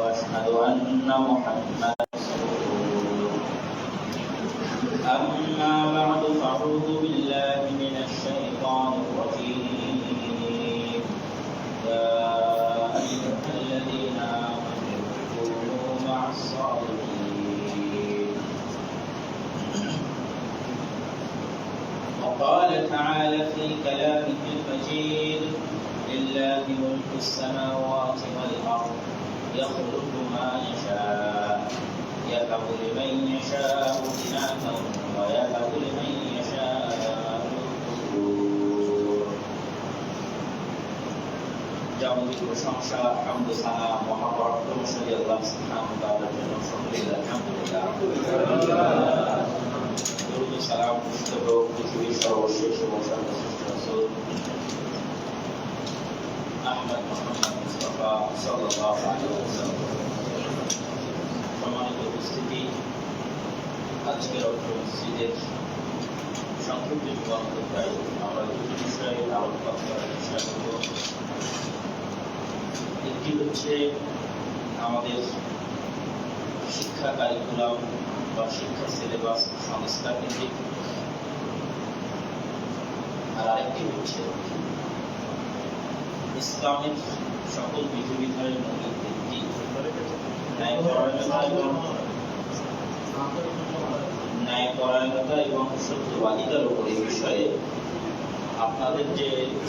وأشهد أن محمدا رسول الله. أما بعد فأعوذ بالله من الشيطان الرجيم. يا أيها الذين آمنوا كونوا مع الصادقين. وقال تعالى في كلامه المجيد: لله ملك السماوات والأرض يخلق ما يشاء يهب لمن يشاء إناثا ويهب لمن يشاء الذكور. যাবতীয় প্রশংসা হামদ সানা মহাপরাক্রমশালী আল্লাহ সুবহানাহু ওয়া তাআলার জন্য সকলেই আলহামদুলিল্লাহ। দরুদ ও সালাম বর্ষিত হোক পৃথিবীর সর্বশেষ এবং সর্বশ্রেষ্ঠ রাসূল আহমদ মুহাম্মদ মুস্তাফা সাল্লাল্লাহু আলাইহি ওয়াসাল্লাম। সম্মানিত উপস্থিতি, আজকের অত্র মসজিদের সংক্ষিপ্ত জীবনকথায় আমরা দুটি বিষয়ে আলোকপাত করার চেষ্টা করব। একটি হচ্ছে আমাদের শিক্ষা কারিকুলাম বা শিক্ষা সিলেবাস সংস্কার কেন্দ্রিক, আর আরেকটি হচ্ছে ইসলামের সকল বিধিবিধানের মৌলিক ভিত্তি ন্যায়পরায়ণতা এবং সত্যবাদিতার উপর এই বিষয়ে আপনাদের যে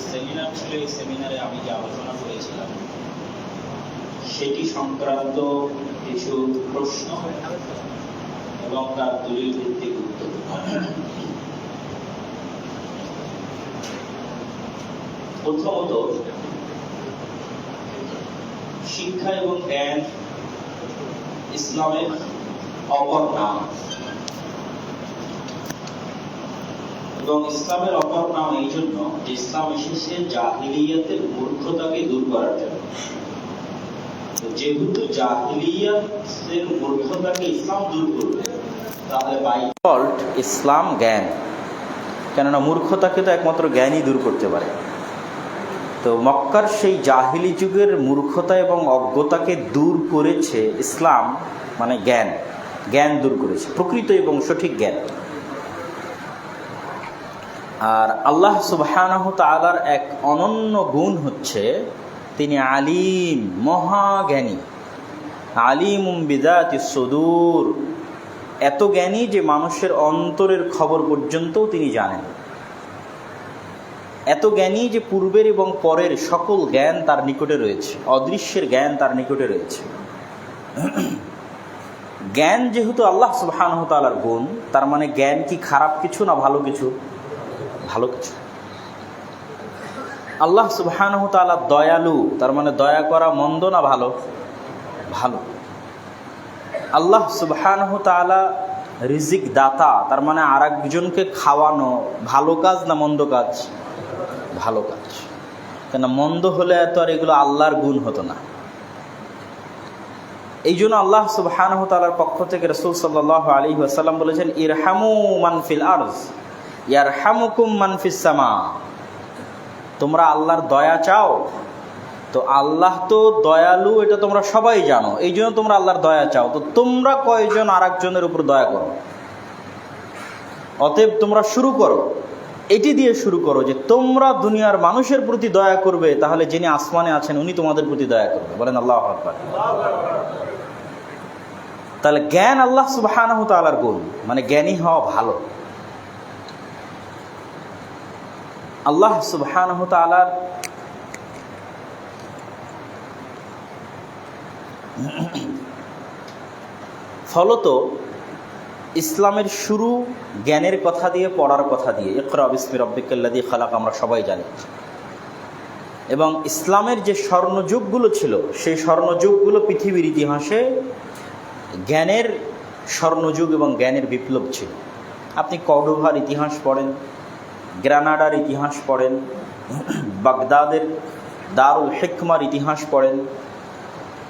সেমিনার ছিল, এই সেমিনারে আমি যে আলোচনা করেছিলাম সেটি সংক্রান্ত কিছু প্রশ্ন এবং তার দলিল ভিত্তিক উত্তর। প্রথমত, শিক্ষা এবং জ্ঞান ইসলামের অপর নাম, এবং ইসলামের অপর নাম এই জন্য যে ইসলাম এসেছে জাহিলিয়াতের মূর্খতাকে দূর করার জন্য। যেহেতু জাহিলিয়াতের মূর্খতাকে ইসলাম দূর করবে, তাহলে বাই ডিফল্ট ইসলাম জ্ঞান, কেননা মূর্খতাকে তো একমাত্র জ্ঞানই দূর করতে পারে। তো মক্কার সেই জাহিলি যুগের মূর্খতা এবং অজ্ঞতাকে দূর করেছে ইসলাম, মানে জ্ঞান দূর করেছে, প্রকৃত এবং সঠিক জ্ঞান। আর আল্লাহ সুবহানাহু তাআলার এক অনন্য গুণ হচ্ছে তিনি আলিম, মহাজ্ঞানী। আলিমুম বিযাতিস সুদূর, এত জ্ঞানী যে মানুষের অন্তরের খবর পর্যন্তও তিনি জানেন। এত জ্ঞানী যে পূর্বের এবং পরের সকল জ্ঞান তার নিকটে রয়েছে, অদৃশ্যের জ্ঞান তার নিকটে রয়েছে। জ্ঞান যেহেতু আল্লাহ সুবহানাহু তাআলার গুণ, তার মানে জ্ঞান কি খারাপ কিছু না ভালো কিছু? ভালো কিছু। আল্লাহ সুবহানাহু তাআলা দয়ালু, তার মানে দয়া করা মন্দ না ভালো? ভালো। আল্লাহ সুবহানাহু তাআলা রিজিক দাতা, তার মানে আরেকজনকে খাওয়ানো ভালো কাজ না মন্দ কাজ? ভালো কাজ। কেন মন্দ হলে এত আর এগুলো আল্লাহর গুণ হতো না। এই জন্য আল্লাহ সুবহানাহু তাআলার পক্ষ থেকে রাসূল সাল্লাল্লাহু আলাইহি ওয়াসাল্লাম বলেছেন, ইরহামু মান ফিল আরজ ইয়ারহামুকুম মান ফিস সামা। তোমরা আল্লাহর দয়া চাও, তো আল্লাহ তো দয়ালু, এটা তোমরা সবাই জানো, এই জন্য তোমরা আল্লাহর দয়া চাও। তো তোমরা কয়জন আরেকজনের উপর দয়া করো? অতএব তোমরা শুরু করো, এটি দিয়ে শুরু করো যে তোমরা দুনিয়ার মানুষের প্রতি দয়া করবে, তাহলে যিনি আসমানে আছেন উনি তোমাদের প্রতি দয়া করবে। বলেন আল্লাহু আকবার। তাহলে জ্ঞান আল্লাহ সুবহানাহু তাআলার গুণ, মানে জ্ঞানী হওয়া ভালো। আল্লাহ সুবহানাহু তাআলার ফলত ইসলামের শুরু জ্ঞানের কথা দিয়ে, পড়ার কথা দিয়ে। ইকরা বিসমি রাব্বিকাল্লাযী খালাক আমরা সবাই জানি। এবং ইসলামের যে স্বর্ণযুগগুলো ছিল, সেই স্বর্ণযুগগুলো পৃথিবীর ইতিহাসে জ্ঞানের স্বর্ণযুগ এবং জ্ঞানের বিপ্লব ছিল। আপনি কর্ডোভার ইতিহাস পড়েন, গ্রানাডার ইতিহাস পড়েন, বাগদাদের দারুল হিকমার ইতিহাস পড়েন,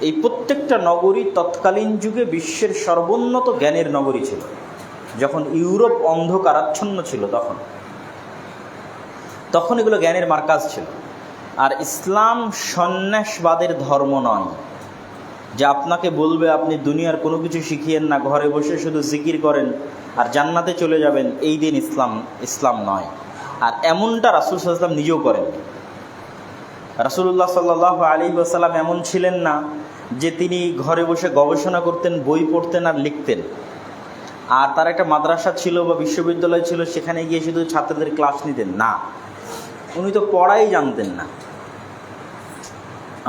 এই প্রত্যেকটা নগরী তৎকালীন যুগে বিশ্বের সর্বোন্নত জ্ঞানের নগরী ছিল। যখন ইউরোপ অন্ধকারাচ্ছন্ন ছিল তখন এগুলো জ্ঞানের মার্কাজ ছিল। আর ইসলাম সন্ন্যাসবাদের ধর্ম নয়, যে আপনাকে বলবে আপনি দুনিয়ার কোনো কিছু শিখিয়েন না, ঘরে বসে শুধু জিকির করেন আর জান্নাতে চলে যাবেন, এই দিন ইসলাম নয়। আর এমনটা রাসূল সাল্লাল্লাহু আলাইহি ওয়াসাল্লাম নিজেও করেননি। রাসূলুল্লাহ সাল্লাল্লাহু আলাইহি ওয়াসাল্লাম এমন ছিলেন না যে তিনি ঘরে বসে গবেষণা করতেন, বই পড়তেন আর লিখতেন, আর তার একটা মাদ্রাসা ছিল বা বিশ্ববিদ্যালয় ছিল, সেখানে গিয়ে শুধু ছাত্রদের ক্লাস নিতেন না। উনি তো পড়াই জানতেন না।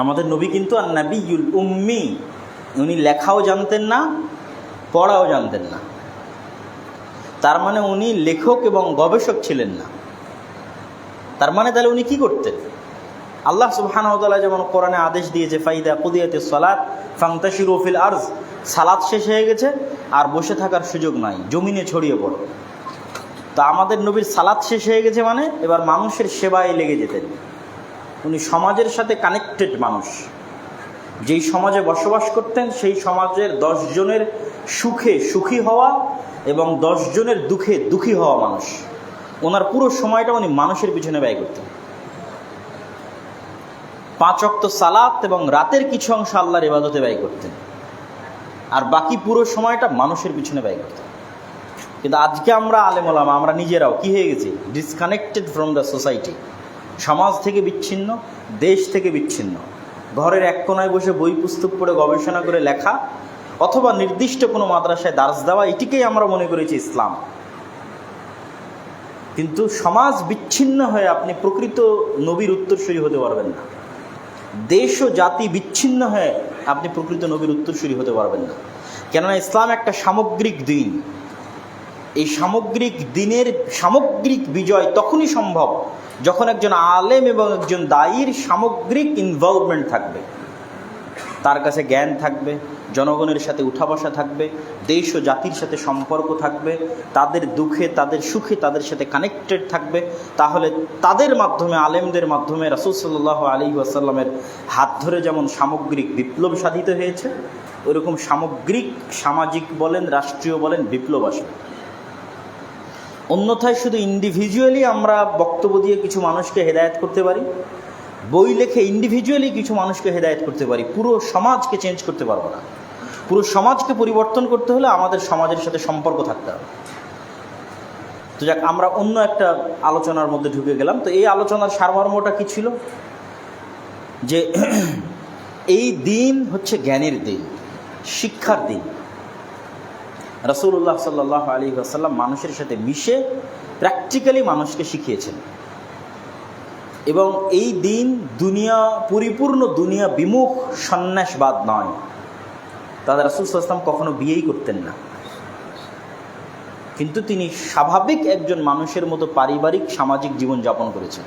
আমাদের নবী কিন্তু an-নাবিয়্যুল উম্মি, উনি লেখাও জানতেন না, পড়াও জানতেন না। তার মানে উনি লেখক এবং গবেষক ছিলেন না। তার মানে তাহলে উনি কি করতেন? আল্লাহ সুবহানাহু ওয়া তাআলা যেমন কোরআনে আদেশ দিয়েছে, ফাইদা কুদিয়াতিস সালাত ফান্তাশিরু ফিল আরজ, সালাত শেষ হয়ে গেছে আর বসে থাকার সুযোগ নাই, জমিনে ছড়িয়ে পড়ো। তা আমাদের নবীর সালাত শেষ হয়ে গেছে মানে এবার মানুষের সেবায় লেগে যেতেন। উনি সমাজের সাথে কানেক্টেড মানুষ। যেই সমাজে বসবাস করতেন সেই সমাজের 10 জনের সুখে সুখী হওয়া এবং 10 জনের দুঃখে দুঃখী হওয়া মানুষ। ওনার পুরো সময়টা উনি মানুষের পিছনে ব্যয় করতেন। 5 ওয়াক্ত সালাত এবং রাতের কিছু অংশ আল্লাহর ইবাদতে ব্যয় করতেন, আর বাকি পুরো সময়টা মানুষের পিছনে ব্যয় করতেন। কিন্তু আজকে আমরা আলেম ওলামা, আমরা নিজেরাও কি হয়ে গেছি? Disconnected from the society. সমাজ থেকে বিচ্ছিন্ন, দেশ থেকে বিচ্ছিন্ন। ঘরের এক কোনায় বসে বই পুস্তক পড়ে গবেষণা করে লেখা অথবা নির্দিষ্ট কোনো মাদ্রাসায় দার্স দেওয়া, এটিকেই আমরা মনে করেছি ইসলাম। কিন্তু সমাজ বিচ্ছিন্ন হয়ে আপনি প্রকৃত নবীর উত্তরসূরি হতে পারবেন না। দেশ ও জাতি বিচ্ছিন্ন হয়ে আপনি প্রকৃত নবীর উত্তরসূরি হতে পারবেন না। কেননা ইসলাম একটা সামগ্রিক দিন। এই সামগ্রিক দিনের সামগ্রিক বিজয় তখনই সম্ভব যখন একজন আলেম এবং একজন দায়ীর সামগ্রিক ইনভলভমেন্ট থাকবে। তার কাছে জ্ঞান থাকবে, জনগণের সাথে উঠা বসা থাকবে, দেশ ও জাতির সাথে সম্পর্ক থাকবে, তাদের দুঃখে তাদের সুখে তাদের সাথে কানেক্টেড থাকবে। তাহলে তাদের মাধ্যমে, আলেমদের মাধ্যমে রাসূল সাল্লাল্লাহু আলাইহি ওয়াসাল্লামের হাত ধরে যেমন সামগ্রিক বিপ্লব সাধিত হয়েছে, ওইরকম সামগ্রিক সামাজিক বলেন, রাষ্ট্রীয় বলেন, বিপ্লব আসবে। অন্যথায় শুধু ইন্ডিভিজুয়ালি আমরা বক্তব্য দিয়ে কিছু মানুষকে হেদায়েত করতে পারি, বই লেখে ইন্ডিভিজুয়ালি কিছু মানুষকে হেদায়েত করতে পারি, পুরো সমাজকে চেঞ্জ করতে পারবো না। পুরো সমাজকে পরিবর্তন করতে হলে আমাদের সমাজের সাথে সম্পর্ক থাকতে হবে। তো যাক, আমরা অন্য একটা আলোচনার মধ্যে ঢুকে গেলাম। তো এই আলোচনার সারমর্মটা কি ছিল? যে এই দিন হচ্ছে জ্ঞানের দিন, শিক্ষার দিন। রাসূলুল্লাহ সাল্লাল্লাহু আলাইহি ওয়াসাল্লাম মানুষের সাথে মিশে প্র্যাকটিক্যালি মানুষকে শিখিয়েছেন। এবং এই দিন পরিপূর্ণ দুনিয়া বিমুখ সন্ন্যাসবাদ নয়। তাদের রাসূল সাল্লাল্লাহু আলাইহি ওয়াসাল্লাম কখনো বিয়েই করতেন না, কিন্তু তিনি স্বাভাবিক একজন মানুষের মতো পারিবারিক সামাজিক জীবন যাপন করেছেন।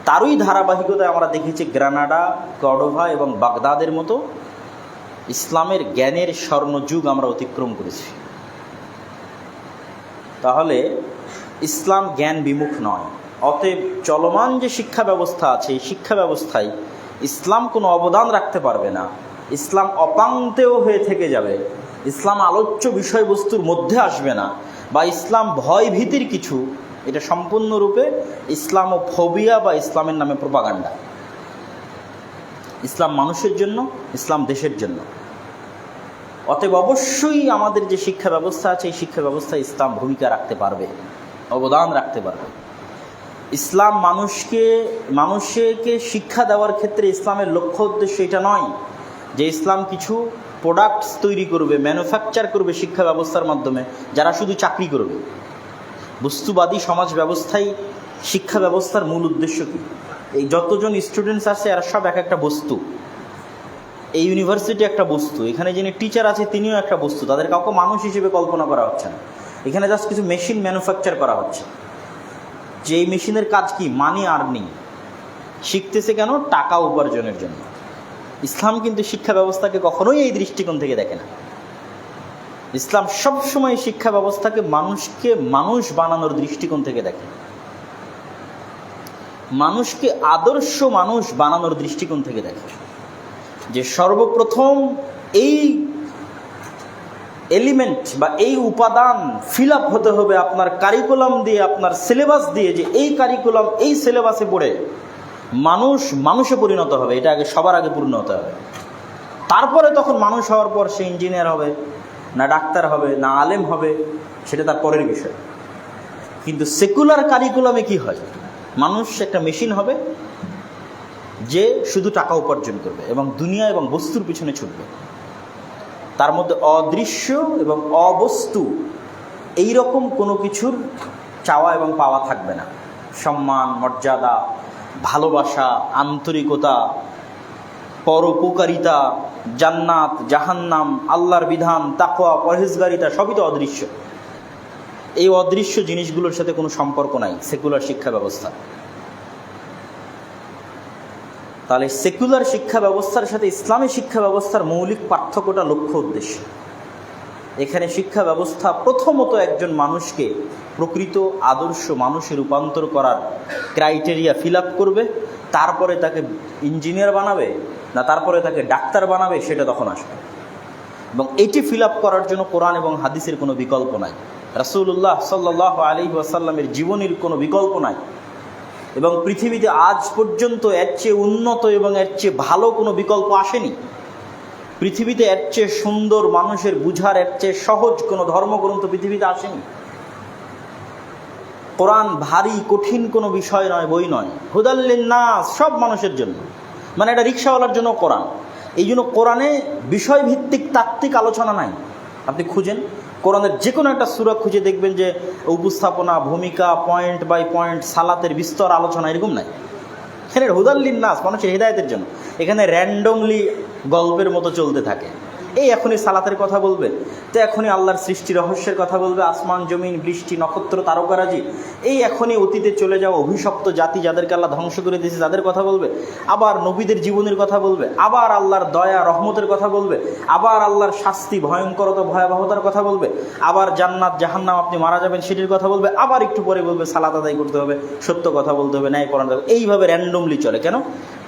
তারই ধারাবাহিকতায় আমরা দেখেছি গ্রানাডা, কর্ডোভা এবং বাগদাদের মতো ইসলামের জ্ঞানের স্বর্ণযুগ আমরা অতিক্রম করেছি। তাহলে ইসলাম জ্ঞান বিমুখ নয়। অতএব চলমান যে শিক্ষা ব্যবস্থা আছে, এই শিক্ষা ব্যবস্থায় ইসলাম কোনো অবদান রাখতে পারবে না। ইসলাম অপাঙ্ক্তেয় হয়ে থেকে যাবে, ইসলাম আলোচ্য বিষয়বস্তুর মধ্যে আসবে না, বা ইসলাম ভয় ভীতির কিছু, এটা সম্পূর্ণরূপে ইসলামোফোবিয়া বা ইসলামের নামে প্রোপাগান্ডা। ইসলাম মানুষের জন্য, ইসলাম দেশের জন্য। অতএব অবশ্যই আমাদের যে শিক্ষা ব্যবস্থা আছে, এই শিক্ষা ব্যবস্থায় ইসলাম ভূমিকা রাখতে পারবে, অবদান রাখতে পারবে। ইসলাম মানুষকে শিক্ষা দেওয়ার ক্ষেত্রে ইসলামের লক্ষ্য উদ্দেশ্য এটা নয় যে ইসলাম কিছু প্রোডাক্টস তৈরি করবে, ম্যানুফ্যাকচার করবে শিক্ষা ব্যবস্থার মাধ্যমে, যারা শুধু চাকরি করবে। বস্তুবাদী সমাজ ব্যবস্থায় শিক্ষা ব্যবস্থার মূল উদ্দেশ্য কী? এই যতজন স্টুডেন্টস আছে এরা সব এক একটা বস্তু। এই ইউনিভার্সিটি একটা বস্তু, এখানে যিনি টিচার আছে তিনিও একটা বস্তু। তাদের কাউকে মানুষ হিসেবে কল্পনা করা হচ্ছে না। এখানে জাস্ট কিছু মেশিন ম্যানুফ্যাকচার করা হচ্ছে, যে এই মেশিনের কাজ কি? মানি আর্নিং। শিখতেছে কেন? টাকা উপার্জনের জন্য। ইসলাম কিন্তু শিক্ষা ব্যবস্থাকে কখনোই এই দৃষ্টিকোণ থেকে দেখে না। ইসলাম সবসময় শিক্ষা ব্যবস্থাকে মানুষকে মানুষ বানানোর দৃষ্টিকোণ থেকে দেখে, মানুষকে আদর্শ মানুষ বানানোর দৃষ্টিকোণ থেকে দেখে। যে সর্বপ্রথম এই এলিমেন্ট বা এই উপাদান ফিল আপ হতে হবে আপনার কারিকুলাম দিয়ে, আপনার সিলেবাস দিয়ে, যে এই কারিকুলাম এই সিলেবাসে পড়ে মানুষে পরিণত হবে। এটা আগে সবার আগে পূর্ণ হতে হবে। তারপরে তখন মানুষ হওয়ার পর সে ইঞ্জিনিয়ার হবে না ডাক্তার হবে না আলেম হবে, সেটা তার পরের বিষয়। কিন্তু সেকুলার কারিকুলামে কি হয়, মানুষ একটা মেশিন হবে যে শুধু টাকা উপার্জন করবে এবং দুনিয়া এবং বস্তুর পিছনে ছুটবে। তার মধ্যে অদৃশ্য এবং অবস্তু এইরকম কোনো কিছুর চাওয়া এবং পাওয়া থাকবে না। সম্মান, মর্যাদা, ভালোবাসা, আন্তরিকতা, পরোপকারিতা, জান্নাত, জাহান্নাম, আল্লাহর বিধান, তাকওয়া, পরহেজগারিতা সবই তো অদৃশ্য। এই অদৃশ্য জিনিসগুলোর সাথে কোনো সম্পর্ক নাই সেকুলার শিক্ষা ব্যবস্থা। তাহলে সেকুলার শিক্ষা ব্যবস্থার সাথে ইসলামী শিক্ষা ব্যবস্থার মৌলিক পার্থক্যটা লক্ষ্য উদ্দেশ্য। এখানে শিক্ষা ব্যবস্থা প্রথমত একজন মানুষকে প্রকৃত আদর্শ মানুষে রূপান্তর করার ক্রাইটেরিয়া ফিল আপ করবে, তারপরে তাকে ইঞ্জিনিয়ার বানাবে না তারপরে তাকে ডাক্তার বানাবে সেটা তখন আসবে। এবং এটি ফিল আপ করার জন্য কোরআন এবং হাদিসের কোনো বিকল্প নাই, রাসূলুল্লাহ সাল্লাল্লাহু আলাইহি ওয়াসাল্লামের জীবনীর কোনো বিকল্প নাই। এবং পৃথিবীতে আজ পর্যন্ত এর চেয়ে উন্নত এবং এর চেয়ে ভালো কোনো বিকল্প আসেনি। পৃথিবীতে এর চেয়ে সুন্দর, মানুষের বুঝার এর চেয়ে সহজ কোনো ধর্মগ্রন্থ পৃথিবীতে আসেনি। কোরআন ভারী কঠিন কোনো বিষয় নয়, বই নয়। হুদাল লিন্নাস, সব মানুষের জন্য, মানে এটা রিক্সাওয়ালার জন্য কোরআন। এই জন্য কোরআনে বিষয়ভিত্তিক তাত্ত্বিক আলোচনা নাই। আপনি খুঁজেন কোরআনের যে কোনো একটা সূরা খুঁজে দেখবেন যে উপস্থাপনা, ভূমিকা, পয়েন্ট বাই পয়েন্ট, সালাতের বিস্তর আলোচনা এরকম নাই। এখানে হুদাল লিন্নাস, মানুষের হেদায়েতের জন্য। এখানে র্যান্ডমলি গল্পের মতো চলতে থাকে। এই এখনই সালাতের কথা বলবে, তো এখনই আল্লাহর সৃষ্টি রহস্যের কথা বলবে, আসমান জমিন, বৃষ্টি, নক্ষত্র, তারকারাজি। এই এখনই অতীতে চলে যাওয়া অভিশপ্ত জাতি যাদেরকে আল্লাহ ধ্বংস করে দিয়েছে তাদের কথা বলবে। আবার নবীদের জীবনের কথা বলবে, আবার আল্লাহর দয়া রহমতের কথা বলবে, আবার আল্লাহর শাস্তি, ভয়ঙ্করতা, ভয়াবহতার কথা বলবে, আবার জান্নাত জাহান্নাম আপনি মারা যাবেন সেটির কথা বলবে, আবার একটু পরে বলবে সালাত আদায় করতে হবে, সত্য কথা বলতে হবে, ন্যায় পরায়ণ হবে। এইভাবে র্যান্ডমলি চলে। কেন?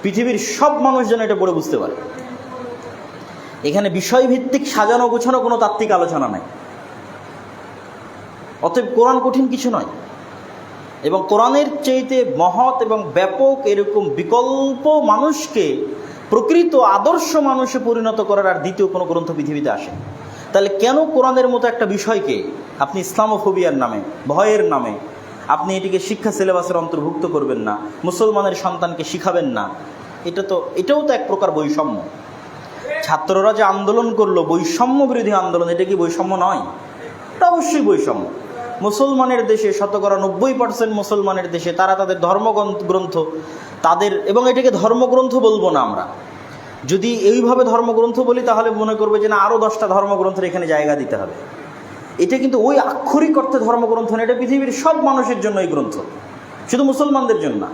পৃথিবীর সব মানুষ যেন এটা পড়ে বুঝতে পারে। এখানে বিষয়ভিত্তিক সাজানো গোছানো কোনো তাত্ত্বিক আলোচনা নাই। অতএব কোরআন কঠিন কিছু নয়। এবং কোরআনের চাইতে মহৎ এবং ব্যাপক এরকম বিকল্প মানুষকে প্রকৃত আদর্শ মানুষে পরিণত করার আর দ্বিতীয় কোনো গ্রন্থ পৃথিবীতে আসে। তাহলে কেন কোরআনের মতো একটা বিষয়কে আপনি ইসলামোফোবিয়ার নামে, ভয়ের নামে আপনি এটিকে শিক্ষা সিলেবাসের অন্তর্ভুক্ত করবেন না, মুসলমানের সন্তানকে শিখাবেন না? এটাও তো এক প্রকার বৈষম্য। ছাত্ররা যে আন্দোলন করলো, বৈষম্য বিরোধী আন্দোলন, এটা কি বৈষম্য নয়? এটা অবশ্যই বৈষম্য। মুসলমানের দেশে, 90% মুসলমানের দেশে তারা তাদের ধর্মগ্রন্থ তাদের, এবং এটাকে ধর্মগ্রন্থ বলবো না আমরা। যদি এইভাবে ধর্মগ্রন্থ বলি তাহলে মনে করবে যে না, আরও 10টা ধর্মগ্রন্থের এখানে জায়গা দিতে হবে। এটা কিন্তু ওই আক্ষরিক অর্থে ধর্মগ্রন্থ না, এটা পৃথিবীর সব মানুষের জন্য এই গ্রন্থ, শুধু মুসলমানদের জন্য না।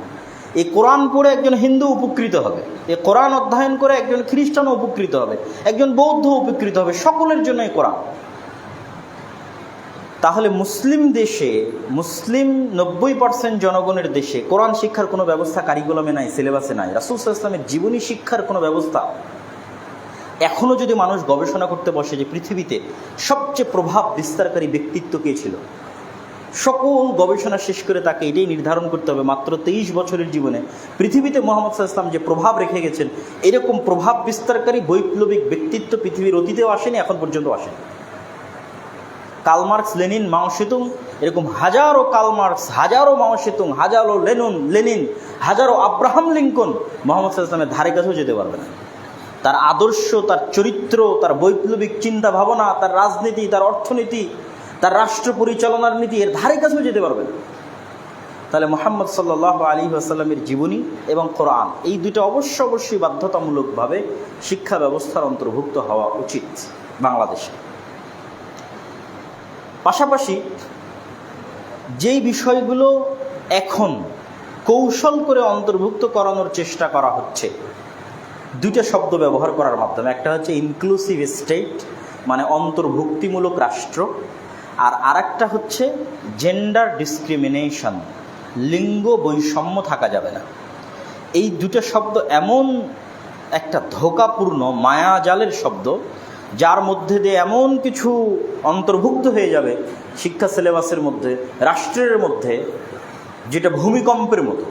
এই কোরআন পড়ে একজন হিন্দু উপকৃত হবে, এই কোরআন অধ্যয়ন করে একজন খ্রিস্টানও উপকৃত হবে, একজন বৌদ্ধ উপকৃত হবে, সকলের জন্য এই কোরআন। তাহলে মুসলিম দেশে, মুসলিম 90% জনগণের দেশে কোরআন শিক্ষার কোনো ব্যবস্থা কারিকুলামে নাই, সিলেবাসে নাই। রাসূল সাল্লাল্লাহু আলাইহি ওয়াসাল্লামের জীবনী শিক্ষার কোনো ব্যবস্থা। এখনও যদি মানুষ গবেষণা করতে বসে যে পৃথিবীতে সবচেয়ে প্রভাব বিস্তারকারী ব্যক্তিত্ব কে ছিল, সকল গবেষণা শেষ করে তাকে এটাই নির্ধারণ করতে হবে মাত্র 23 বছরের জীবনে পৃথিবীতে মুহাম্মদ সাল্লাল্লাহু আলাইহি ওয়াসাল্লাম যে প্রভাব রেখে গেছেন, এরকম প্রভাব বিস্তারকারী বৈপ্লবিক ব্যক্তিত্ব পৃথিবীর অতীতেও আসেনি, এখন পর্যন্ত আসেনি। কার্ল মার্কস, লেনিন, মাও সেতুং, এরকম হাজারো কার্ল মার্কস, হাজারো মাও সেতুং, হাজারো লেনিন, হাজারো আব্রাহাম লিঙ্কন মুহাম্মদ সাল্লাল্লাহু আলাইহি ওয়াসাল্লামের ধারে কাছেও যেতে পারবে না। তার আদর্শ, তার চরিত্র, তার বৈপ্লবিক চিন্তা ভাবনা, তার রাজনীতি, তার অর্থনীতি, তার রাষ্ট্র পরিচালনার নীতি, এর ধারে কাছেও যেতে পারবে না। তাহলে মুহাম্মদ সাল্লাল্লাহু আলাইহি ওয়াসাল্লামের জীবনী এবং কোরআন, এই দুটো অবশ্যই বাধ্যতামূলকভাবে শিক্ষা ব্যবস্থার অন্তর্ভুক্ত হওয়া উচিত বাংলাদেশে। পাশাপাশি যেই বিষয়গুলো এখন কৌশল করে অন্তর্ভুক্ত করানোর চেষ্টা করা হচ্ছে, দুইটা শব্দ ব্যবহার করার মাধ্যমে, একটা হচ্ছে ইনক্লুসিভ স্টেট, মানে অন্তর্ভুক্তিমূলক রাষ্ট্র, আর আরেকটা হচ্ছে জেন্ডার ডিসক্রিমিনেশন, লিঙ্গ বৈষম্য থাকা যাবে না। এই দুটো শব্দ এমন একটা ধোঁকাপূর্ণ মায়াজালের শব্দ, যার মধ্যে দিয়ে এমন কিছু অন্তর্ভুক্ত হয়ে যাবে শিক্ষা সিলেবাসের মধ্যে, রাষ্ট্রের মধ্যে, যেটা ভূমিকম্পের মতো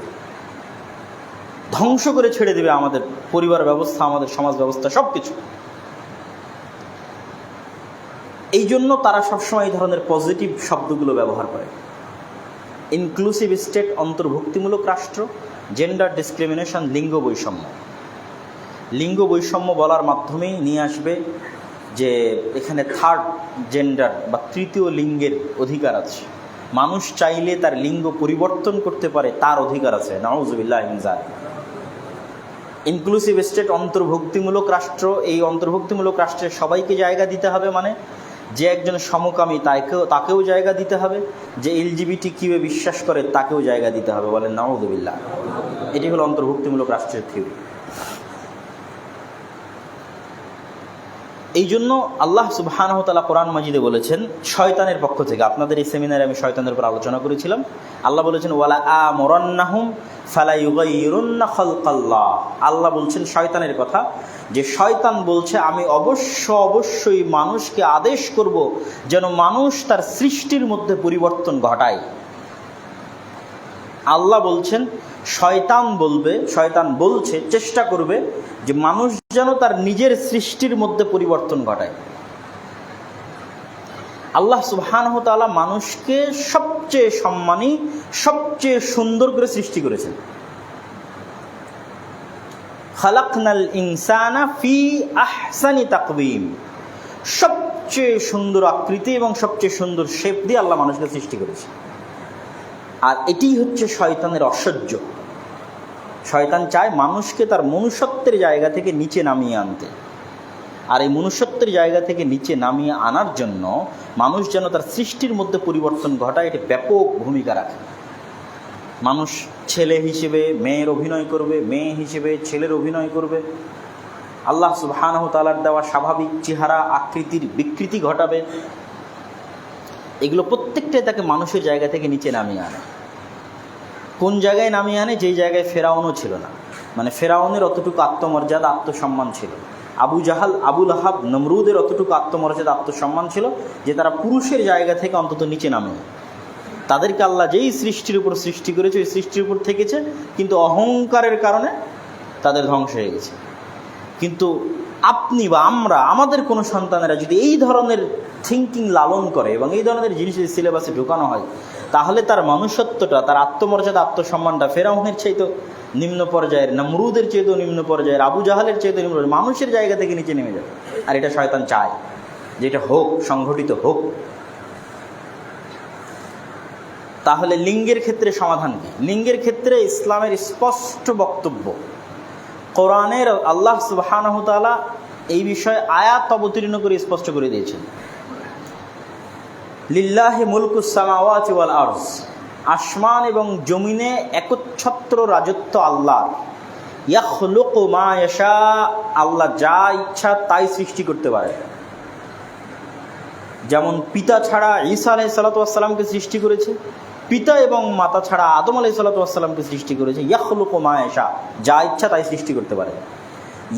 ধ্বংস করে ছেড়ে দেবে আমাদের পরিবার ব্যবস্থা, আমাদের সমাজ ব্যবস্থা, সব কিছু। এই জন্য তারা সবসময় এই ধরনের পজিটিভ শব্দগুলো ব্যবহার করে। ইনক্লুসিভ স্টেট, অন্তর্ভুক্তিমূলক রাষ্ট্র, জেন্ডার ডিসক্রিমিনেশন, লিঙ্গ বৈষম্য। লিঙ্গ বৈষম্য বলার মাধ্যমেই নিয়ে আসবে যে এখানে থার্ড জেন্ডার বা তৃতীয় লিঙ্গের অধিকার আছে, মানুষ চাইলে তার লিঙ্গ পরিবর্তন করতে পারে, তার অধিকার আছে। নাউযুবিল্লাহি মিন যালিক। ইনক্লুসিভ স্টেট, অন্তর্ভুক্তিমূলক রাষ্ট্র, এই অন্তর্ভুক্তিমূলক রাষ্ট্রে সবাইকে জায়গা দিতে হবে, মানে যে একজন সমকামী তাকেও জায়গা দিতে হবে, যে LGBTQ বিশ্বাস করে তাকেও জায়গা দিতে হবে। বলেন নাউযুবিল্লাহ। এটি হলো অন্তর্ভুক্তিমূলক রাষ্ট্রের থিওরি। এই জন্য আল্লাহ সুবহানাহু ওয়া তাআলা কোরআন মাজিদে বলেছেন শয়তানের পক্ষ থেকে, আপনাদের এই সেমিনারে আমি শয়তানের উপর আলোচনা করেছিলাম, আল্লাহ বলেছেন ওয়ালা আমুরান্নাহুম ফালা ইউগাইয়িরুন্না খালকাল্লাহ। আল্লাহ বলছেন শয়তানের কথা, যে শয়তান বলছে আমি অবশ্যই মানুষকে আদেশ করব যেন মানুষ তার সৃষ্টির মধ্যে পরিবর্তন ঘটায়। আল্লাহ বলছেন শয়তান বলছে, চেষ্টা করবে যে মানুষ যেন তার নিজের সৃষ্টির মধ্যে পরিবর্তন ঘটায়। আল্লাহ সুবহানাহু ওয়া তাআলা মানুষকে সবচেয়ে সম্মানী, সবচেয়ে সুন্দর করে সৃষ্টি করেছেন। খালাকনাল ইনসানা ফি আহসানি তাকওয়িম। সবচেয়ে সুন্দর আকৃতি এবং সবচেয়ে সুন্দর শেপ দিয়ে আল্লাহ মানুষকে সৃষ্টি করেছে। আর এটি হচ্ছে শয়তানের অসহ্য। শয়তান চায় মানুষকে তার মনুষ্যত্বের জায়গা থেকে নিচে নামিয়ে আনতে। আর এই মনুষ্যত্বের জায়গা থেকে নিচে নামিয়ে আনার জন্য মানুষ যেন তার সৃষ্টির মধ্যে পরিবর্তন ঘটায়, এটি ব্যাপক ভূমিকা রাখে। মানুষ ছেলে হিসেবে মেয়ের অভিনয় করবে, মেয়ে হিসেবে ছেলের অভিনয় করবে, আল্লাহ সুবহানাহু ওয়া তাআলার দেওয়া স্বাভাবিক চেহারা আকৃতির বিকৃতি ঘটাবে। এগুলো প্রত্যেকটাই তাকে মানুষের জায়গা থেকে নিচে নামিয়ে আনে। কোন জায়গায় নামিয়ে আনে? যেই জায়গায় ফেরাউনও ছিল না, মানে ফেরাউনের অতটুকু আত্মমর্যাদা আত্মসম্মান ছিল, আবু জাহাল, আবু লাহাব, নমরুদের অতটুকু আত্মমর্যাদা আত্মসম্মান ছিল যে তারা পুরুষের জায়গা থেকে অন্তত নিচে নামে। তাদেরকে আল্লাহ যেই সৃষ্টির উপর সৃষ্টি করেছে ওই সৃষ্টির উপর থেকেছে, কিন্তু অহংকারের কারণে তাদের ধ্বংস হয়ে গেছে। কিন্তু আপনি বা আমাদের কোনো সন্তানেরা যদি এই ধরনের থিঙ্কিং লালন করে এবং এই ধরনের জিনিস যদি সিলেবাসে ঢোকানো হয়, তাহলে তার মনুষ্যত্বটা, তার আত্মমর্যাদা আত্মসম্মানটা ফেরাউনের চাইতেও নিম্ন পর্যায়ের, নমরুদের চাইতেও নিম্ন পর্যায়ের, আবু জাহালের চাইতেও নিম্ন পর্যায়ের, মানুষের জায়গা থেকে নিচে নেমে যাবে। আর এটা শয়তান চায় যে এটা হোক, সংঘটিত হোক। তাহলে লিঙ্গের ক্ষেত্রে সমাধান কি? লিঙ্গের ক্ষেত্রে ইসলামের স্পষ্ট বক্তব্য, কোরআনের আল্লাহ সুবহানাহু ওয়া তাআলা এই বিষয়ে আয়াত অবতীর্ণ করে স্পষ্ট করে দিয়েছেন। লিল্লাহি মুলকুস সামাওয়াতি ওয়াল আরজ, আসমান এবং জমিনে একচ্ছত্র রাজত্ব আল্লাহর। ইয়াখলুকু মা ইয়াশা, আল্লাহ যা ইচ্ছা তাই সৃষ্টি করতে পারে। যেমন পিতা ছাড়া ঈসা আলাইহিস সালাতু ওয়াস সালামকে সৃষ্টি করেছে, পিতা এবং মাতা ছাড়া আদম আলাইহিস সালাতু ওয়াস সালামকে সৃষ্টি করেছে। ইয়াখলুকু মা ইয়াশা, যা ইচ্ছা তাই সৃষ্টি করতে পারে।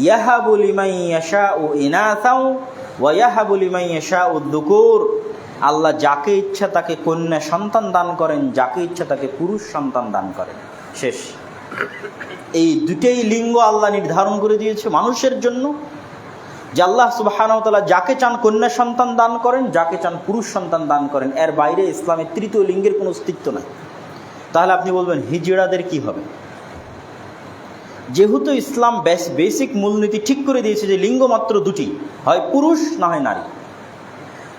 ইয়াহাবু লিমান ইয়াশাউ ইনাসাও ওয়া ইয়াহাবু লিমান ইয়াশাউ যুকুর, আল্লাহ যাকে ইচ্ছা তাকে কন্যা সন্তান দান করেন, যাকে ইচ্ছা তাকে পুরুষ সন্তান দান করেন। শেষ। এই দুটেই লিঙ্গ আল্লাহ নির্ধারণ করে দিয়েছে মানুষের জন্য, যে আল্লাহ সুবহানাহু ওয়া তাআলা যাকে চান কন্যা সন্তান দান করেন, যাকে চান পুরুষ সন্তান দান করেন। এর বাইরে ইসলামের তৃতীয় লিঙ্গের কোনো অস্তিত্ব নাই। তাহলে আপনি বলবেন হিজড়াদের কি হবে? যেহেতু ইসলাম বেসিক মূলনীতি ঠিক করে দিয়েছে যে লিঙ্গ মাত্র দুটি, হয় পুরুষ না হয় নারী,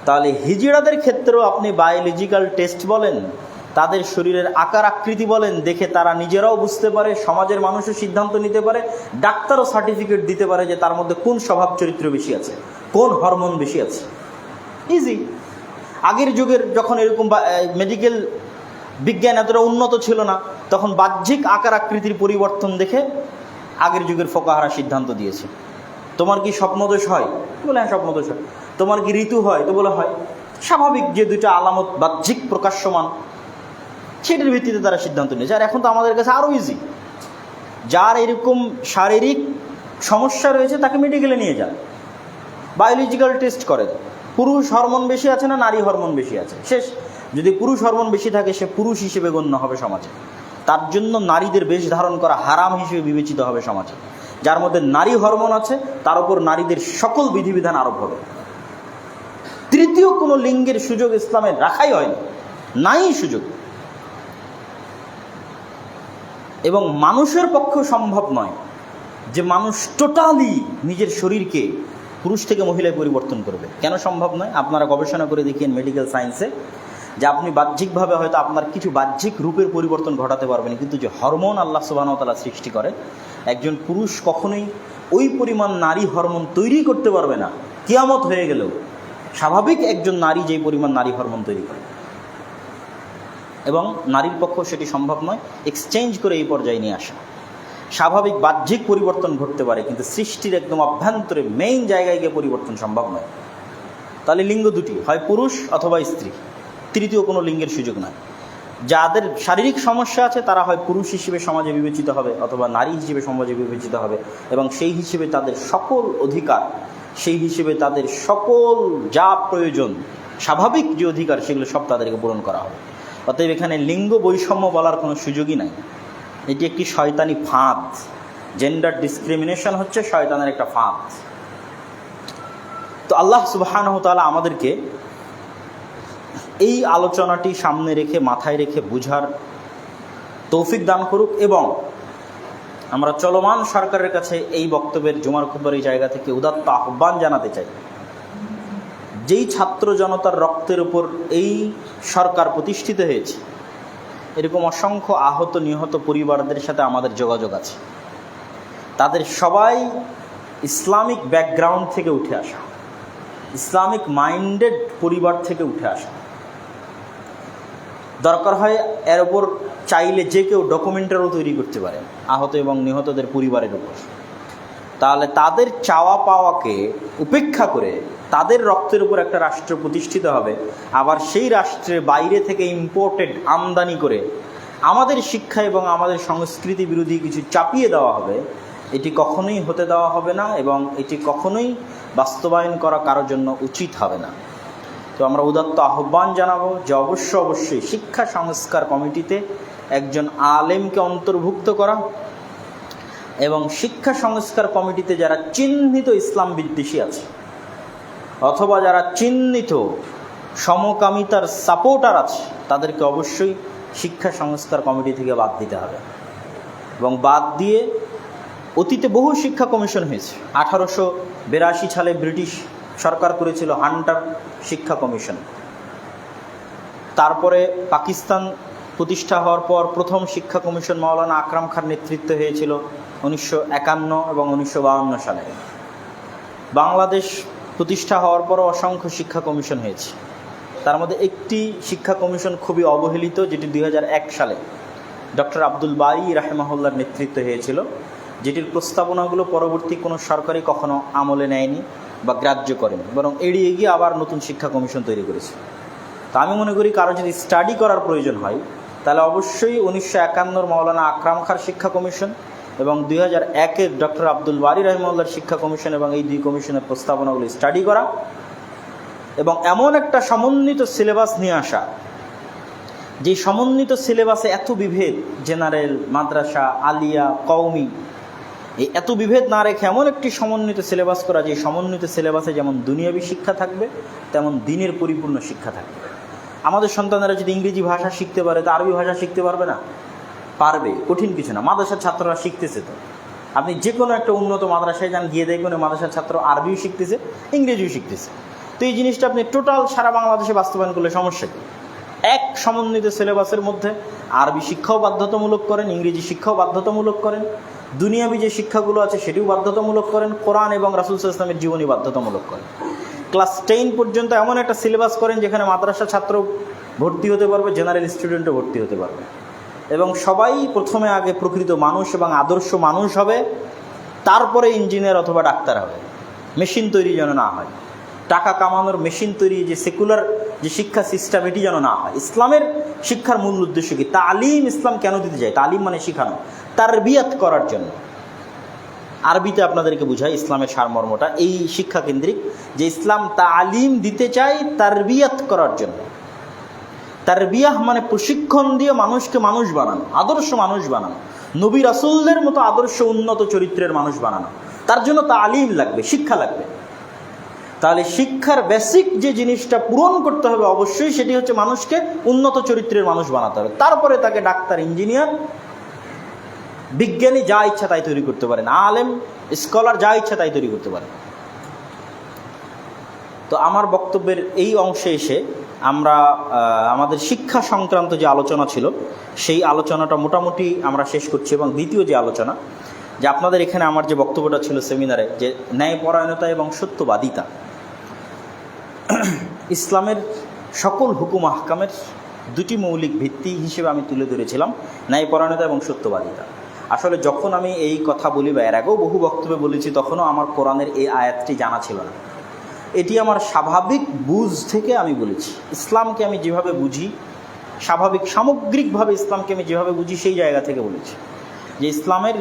তাহলে হিজড়াদের ক্ষেত্রেও আপনি বায়োলজিক্যাল টেস্ট বলেন, তাদের শরীরের আকার আকৃতি বলেন, দেখে তারা নিজেরাও বুঝতে পারে, সমাজের মানুষও সিদ্ধান্ত নিতে পারে, ডাক্তারও সার্টিফিকেট দিতে পারে যে তার মধ্যে কোন স্বভাব চরিত্র বেশি আছে, কোন হরমোন বেশি আছে। ইজি। আগের যুগের যখন এরকম মেডিকেল বিজ্ঞান এতটা উন্নত ছিল না, তখন বাহ্যিক আকার আকৃতির পরিবর্তন দেখে আগের যুগের ফোকাহারা সিদ্ধান্ত দিয়েছে। তোমার কি স্বপ্নদোষ হয়? বলে হ্যাঁ স্বপ্নদোষ হয়। তোমার কি ঋতু হয়? তো বলে হয়। স্বাভাবিক যে দুইটা আলামত বাহ্যিক প্রকাশ্যমান, সেটার ভিত্তিতে তারা সিদ্ধান্ত নিয়েছে। আর এখন তো আমাদের কাছে আরও ইজি, যার এরকম শারীরিক সমস্যা রয়েছে তাকে মেডিকেলে নিয়ে যান, বায়োলজিক্যাল টেস্ট করে, পুরুষ হরমোন বেশি আছে না নারী হরমোন বেশি আছে, শেষ। যদি পুরুষ হরমোন বেশি থাকে সে পুরুষ হিসেবে গণ্য হবে সমাজে, তার জন্য নারীদের বেশ ধারণ করা হারাম হিসেবে বিবেচিত হবে সমাজে। যার মধ্যে নারী হরমোন আছে তার উপর নারীদের সকল বিধিবিধান আরোপ হবে। তৃতীয় কোনো লিঙ্গের সুযোগ ইসলামে রাখাই হয়নি, নাই সুযোগ। এবং মানুষের পক্ষে সম্ভব নয় যে মানুষ টোটালি নিজের শরীরকে পুরুষ থেকে মহিলায় পরিবর্তন করবে। কেন সম্ভব নয়? আপনারা গবেষণা করে দেখিয়েন মেডিকেল সায়েন্সে যে আপনি বাহ্যিকভাবে হয়তো আপনার কিছু বাহ্যিক রূপের পরিবর্তন ঘটাতে পারবেন, কিন্তু যে হরমোন আল্লাহ সুবহানাহু ওয়া তাআলা সৃষ্টি করে, একজন পুরুষ কখনোই ওই পরিমাণ নারী হরমোন তৈরি করতে পারবে না। কিয়ামত হয়ে গেলেও স্বাভাবিক একজন নারী যেই পরিমাণ নারী হরমোন তৈরি করে, এবং নারীর পক্ষেও সেটি সম্ভব নয় এক্সচেঞ্জ করে এই পর্যায়ে নিয়ে আসা। স্বাভাবিক বাহ্যিক পরিবর্তন ঘটতে পারে, কিন্তু সৃষ্টির একদম অভ্যন্তরে মেইন জায়গায় গিয়ে পরিবর্তন সম্ভব নয়। তাহলে লিঙ্গ দুটি, হয় পুরুষ অথবা স্ত্রী, তৃতীয় কোনো লিঙ্গের সুযোগ নয়। যাদের শারীরিক সমস্যা আছে তারা হয় পুরুষ হিসেবে সমাজে বিবেচিত হবে অথবা নারী হিসেবে সমাজে বিবেচিত হবে, এবং সেই হিসেবে তাদের সকল অধিকার, সেই হিসেবে তাদের সকল যা প্রয়োজন, স্বাভাবিক যে অধিকার, সেগুলো সব তাদেরকে পূরণ করা হবে। অতএব এখানে লিঙ্গ বৈষম্য বলার কোনো সুযোগই নাই। এটি একটি শয়তানি ফাঁদ। জেন্ডার ডিসক্রিমিনেশন হচ্ছে শয়তানের একটা ফাঁদ। তো আল্লাহ সুবহানাহু ওয়া তাআলা আমাদেরকে এই আলোচনাটি সামনে রেখে, মাথায় রেখে বুঝার তৌফিক দান করুক, এবং আমরা চলমান সরকারের কাছে এই বক্তব্যের জুমার খুতবার এই জায়গা থেকে উদাত্ত আহ্বান জানাতে চাই, যেই ছাত্র জনতার রক্তের উপর এই সরকার প্রতিষ্ঠিত হয়েছে, এরকম অসংখ্য আহত নিহত পরিবারদের সাথে আমাদের যোগাযোগ আছে। তাদের সবাই ইসলামিক ব্যাকগ্রাউন্ড থেকে উঠে আসা, ইসলামিক মাইন্ডেড পরিবার থেকে উঠে আসা। দরকার হয় এর উপর চাইলে যে কেউ ডকুমেন্টারিও তৈরি করতে পারে আহত এবং নিহতদের পরিবারের উপর। তাহলে তাদের চাওয়া পাওয়াকে উপেক্ষা করে তাদের রক্তের উপর একটা রাষ্ট্র প্রতিষ্ঠিত হবে, আবার সেই রাষ্ট্রের বাইরে থেকে ইম্পোর্টেড আমদানি করে আমাদের শিক্ষা এবং আমাদের সংস্কৃতি বিরোধী কিছু চাপিয়ে দেওয়া হবে। এটি কখনোই হতে দেওয়া হবে না, এবং এটি কখনোই বাস্তবায়ন করা কারোর জন্য উচিত হবে না। তো আমরা উদাত্ত আহ্বান জানাবো যে অবশ্যই শিক্ষা সংস্কার কমিটিতে একজন আলেমকে অন্তর্ভুক্ত করা, এবং শিক্ষা সংস্কার কমিটিতে যারা চিহ্নিত ইসলাম বিদ্বেষী আছে অথবা যারা চিহ্নিত সমকামিতার সাপোর্টার আছে, তাদেরকে অবশ্যই শিক্ষা সংস্কার কমিটি থেকে বাদ দিতে হবে। এবং বাদ দিয়ে, অতীতে বহু শিক্ষা কমিশন হয়েছে। 1882 সালে ব্রিটিশ সরকার করেছিল হান্টার শিক্ষা কমিশন। তারপরে পাকিস্তান প্রতিষ্ঠা হওয়ার পর প্রথম শিক্ষা কমিশন মাওলানা আকরাম খান নেতৃত্বে হয়েছিল 1951 এবং 1952 সালে। বাংলাদেশ প্রতিষ্ঠা হওয়ার পরও অসংখ্য শিক্ষা কমিশন হয়েছে। তার মধ্যে একটি শিক্ষা কমিশন খুবই অবহেলিত, যেটি 2001 সালে ডক্টর আব্দুল বারী রাহিমাহুল্লাহর নেতৃত্বে হয়েছিল, যেটির প্রস্তাবনাগুলো পরবর্তী কোনো সরকারই কখনো আমলে নেয়নি বা গ্রাহ্য করেনি, বরং এড়িয়ে গিয়ে আবার নতুন শিক্ষা কমিশন তৈরি করেছে। তা আমি মনে করি কারো যদি স্টাডি করার প্রয়োজন হয়, তাহলে অবশ্যই 1951 মাওলানা আকরাম খান শিক্ষা কমিশন এবং 2001 ডক্টর আব্দুল বারী রাহিমাহুল্লাহর শিক্ষা কমিশন, এবং এই দুই কমিশনের প্রস্তাবনাগুলো স্টাডি করা, এবং এমন একটা সমন্বিত সিলেবাস নিয়ে আসা, যে সমন্বিত সিলেবাসে এত বিভেদ, জেনারেল, মাদ্রাসা, আলিয়া, কওমি, এই এত বিভেদ না রেখে এমন একটি সমন্বিত সিলেবাস করা, যে সমন্বিত সিলেবাসে যেমন দুনিয়াবী শিক্ষা থাকবে, তেমন দিনের পরিপূর্ণ শিক্ষা থাকবে। আমাদের সন্তানেরা যদি ইংরেজি ভাষা শিখতে পারে, তা আরবি ভাষা শিখতে পারবে না? পারবে, কঠিন কিছু না। মাদ্রাসার ছাত্ররা শিখতেছে। তো আপনি যে কোনো একটা উন্নত মাদ্রাসায় যান, গিয়ে দেখবেন মাদ্রাসার ছাত্র আরবিও শিখতেছে, ইংরেজিও শিখতেছে। তো এই জিনিসটা আপনি টোটাল সারা বাংলাদেশে বাস্তবায়ন করলে সমস্যা কী? এক সমন্বিত সিলেবাসের মধ্যে আরবি শিক্ষাও বাধ্যতামূলক করেন, ইংরেজি শিক্ষাও বাধ্যতামূলক করেন, দুনিয়াবী যে শিক্ষাগুলো আছে সেটিও বাধ্যতামূলক করেন, কোরআন এবং রাসূল সাল্লাল্লাহু আলাইহি ওয়াসাল্লামের জীবনী বাধ্যতামূলক করেন। ক্লাস 10 পর্যন্ত এমন একটা সিলেবাস করেন যেখানে মাদ্রাসা ছাত্র ভর্তি হতে পারবে, জেনারেল স্টুডেন্টও ভর্তি হতে পারবে, এবং সবাই প্রথমে আগে প্রকৃত মানুষ এবং আদর্শ মানুষ হবে, তারপরে ইঞ্জিনিয়ার অথবা ডাক্তার হবে। মেশিন তৈরি যেন না হয়, টাকা কামানোর মেশিন তৈরি, যে সেকুলার যে শিক্ষা সিস্টেম, এটি যেন না হয়। ইসলামের শিক্ষার মূল উদ্দেশ্য কি? তালিম ইসলাম কেন দিতে যায়? তালিম মানে শিখানো, তারবিয়াত করার জন্য। আরবিতে আপনাদেরকে বুঝায় ইসলামের সারমর্মটা এই শিক্ষা কেন্দ্রিক, যে ইসলাম তালিম দিতে চায় তারবিয়াত করার জন্য। তারবিয়াহ মানে প্রশিক্ষণ দিয়ে মানুষকে মানুষ বানানো, আদর্শ মানুষ বানানো, নবী রাসূলদের মতো আদর্শ উন্নত চরিত্রের মানুষ বানানো। তার জন্য তালিম লাগবে, শিক্ষা লাগবে। তাহলে শিক্ষার বেসিক যে জিনিসটা পূরণ করতে হবে অবশ্যই সেটি হচ্ছে মানুষকে উন্নত চরিত্রের মানুষ বানাতে হবে। তারপরে তাকে ডাক্তার, ইঞ্জিনিয়ার, বিজ্ঞানী যা ইচ্ছা তাই তৈরি করতে পারেন, আলেম, স্কলার যা ইচ্ছা তাই তৈরি করতে পারেন। তো আমার বক্তব্যের এই অংশে এসে আমরা আমাদের শিক্ষা সংক্রান্ত যে আলোচনা ছিল সেই আলোচনাটা মোটামুটি আমরা শেষ করছি। এবং দ্বিতীয় যে আলোচনা, যে আপনাদের এখানে আমার যে বক্তব্যটা ছিল সেমিনারে, যে ন্যায়পরায়ণতা এবং সত্যবাদিতা ইসলামের সকল হুকুম আহকামের দুটি মৌলিক ভিত্তি হিসেবে আমি তুলে ধরেছিলাম, ন্যায়পরায়ণতা এবং সত্যবাদিতা। আসলে যখন আমি এই কথা বলি বা এর আগেও বহু বক্তব্যে বলেছি, তখনও আমার কোরআনের এই আয়াতটি জানা ছিল না। এটি আমার স্বাভাবিক বুঝ থেকে আমি বলেছি। ইসলামকে আমি যেভাবে বুঝি, স্বাভাবিক সামগ্রিকভাবে ইসলামকে আমি যেভাবে বুঝি, সেই জায়গা থেকে বলেছি যে ইসলামের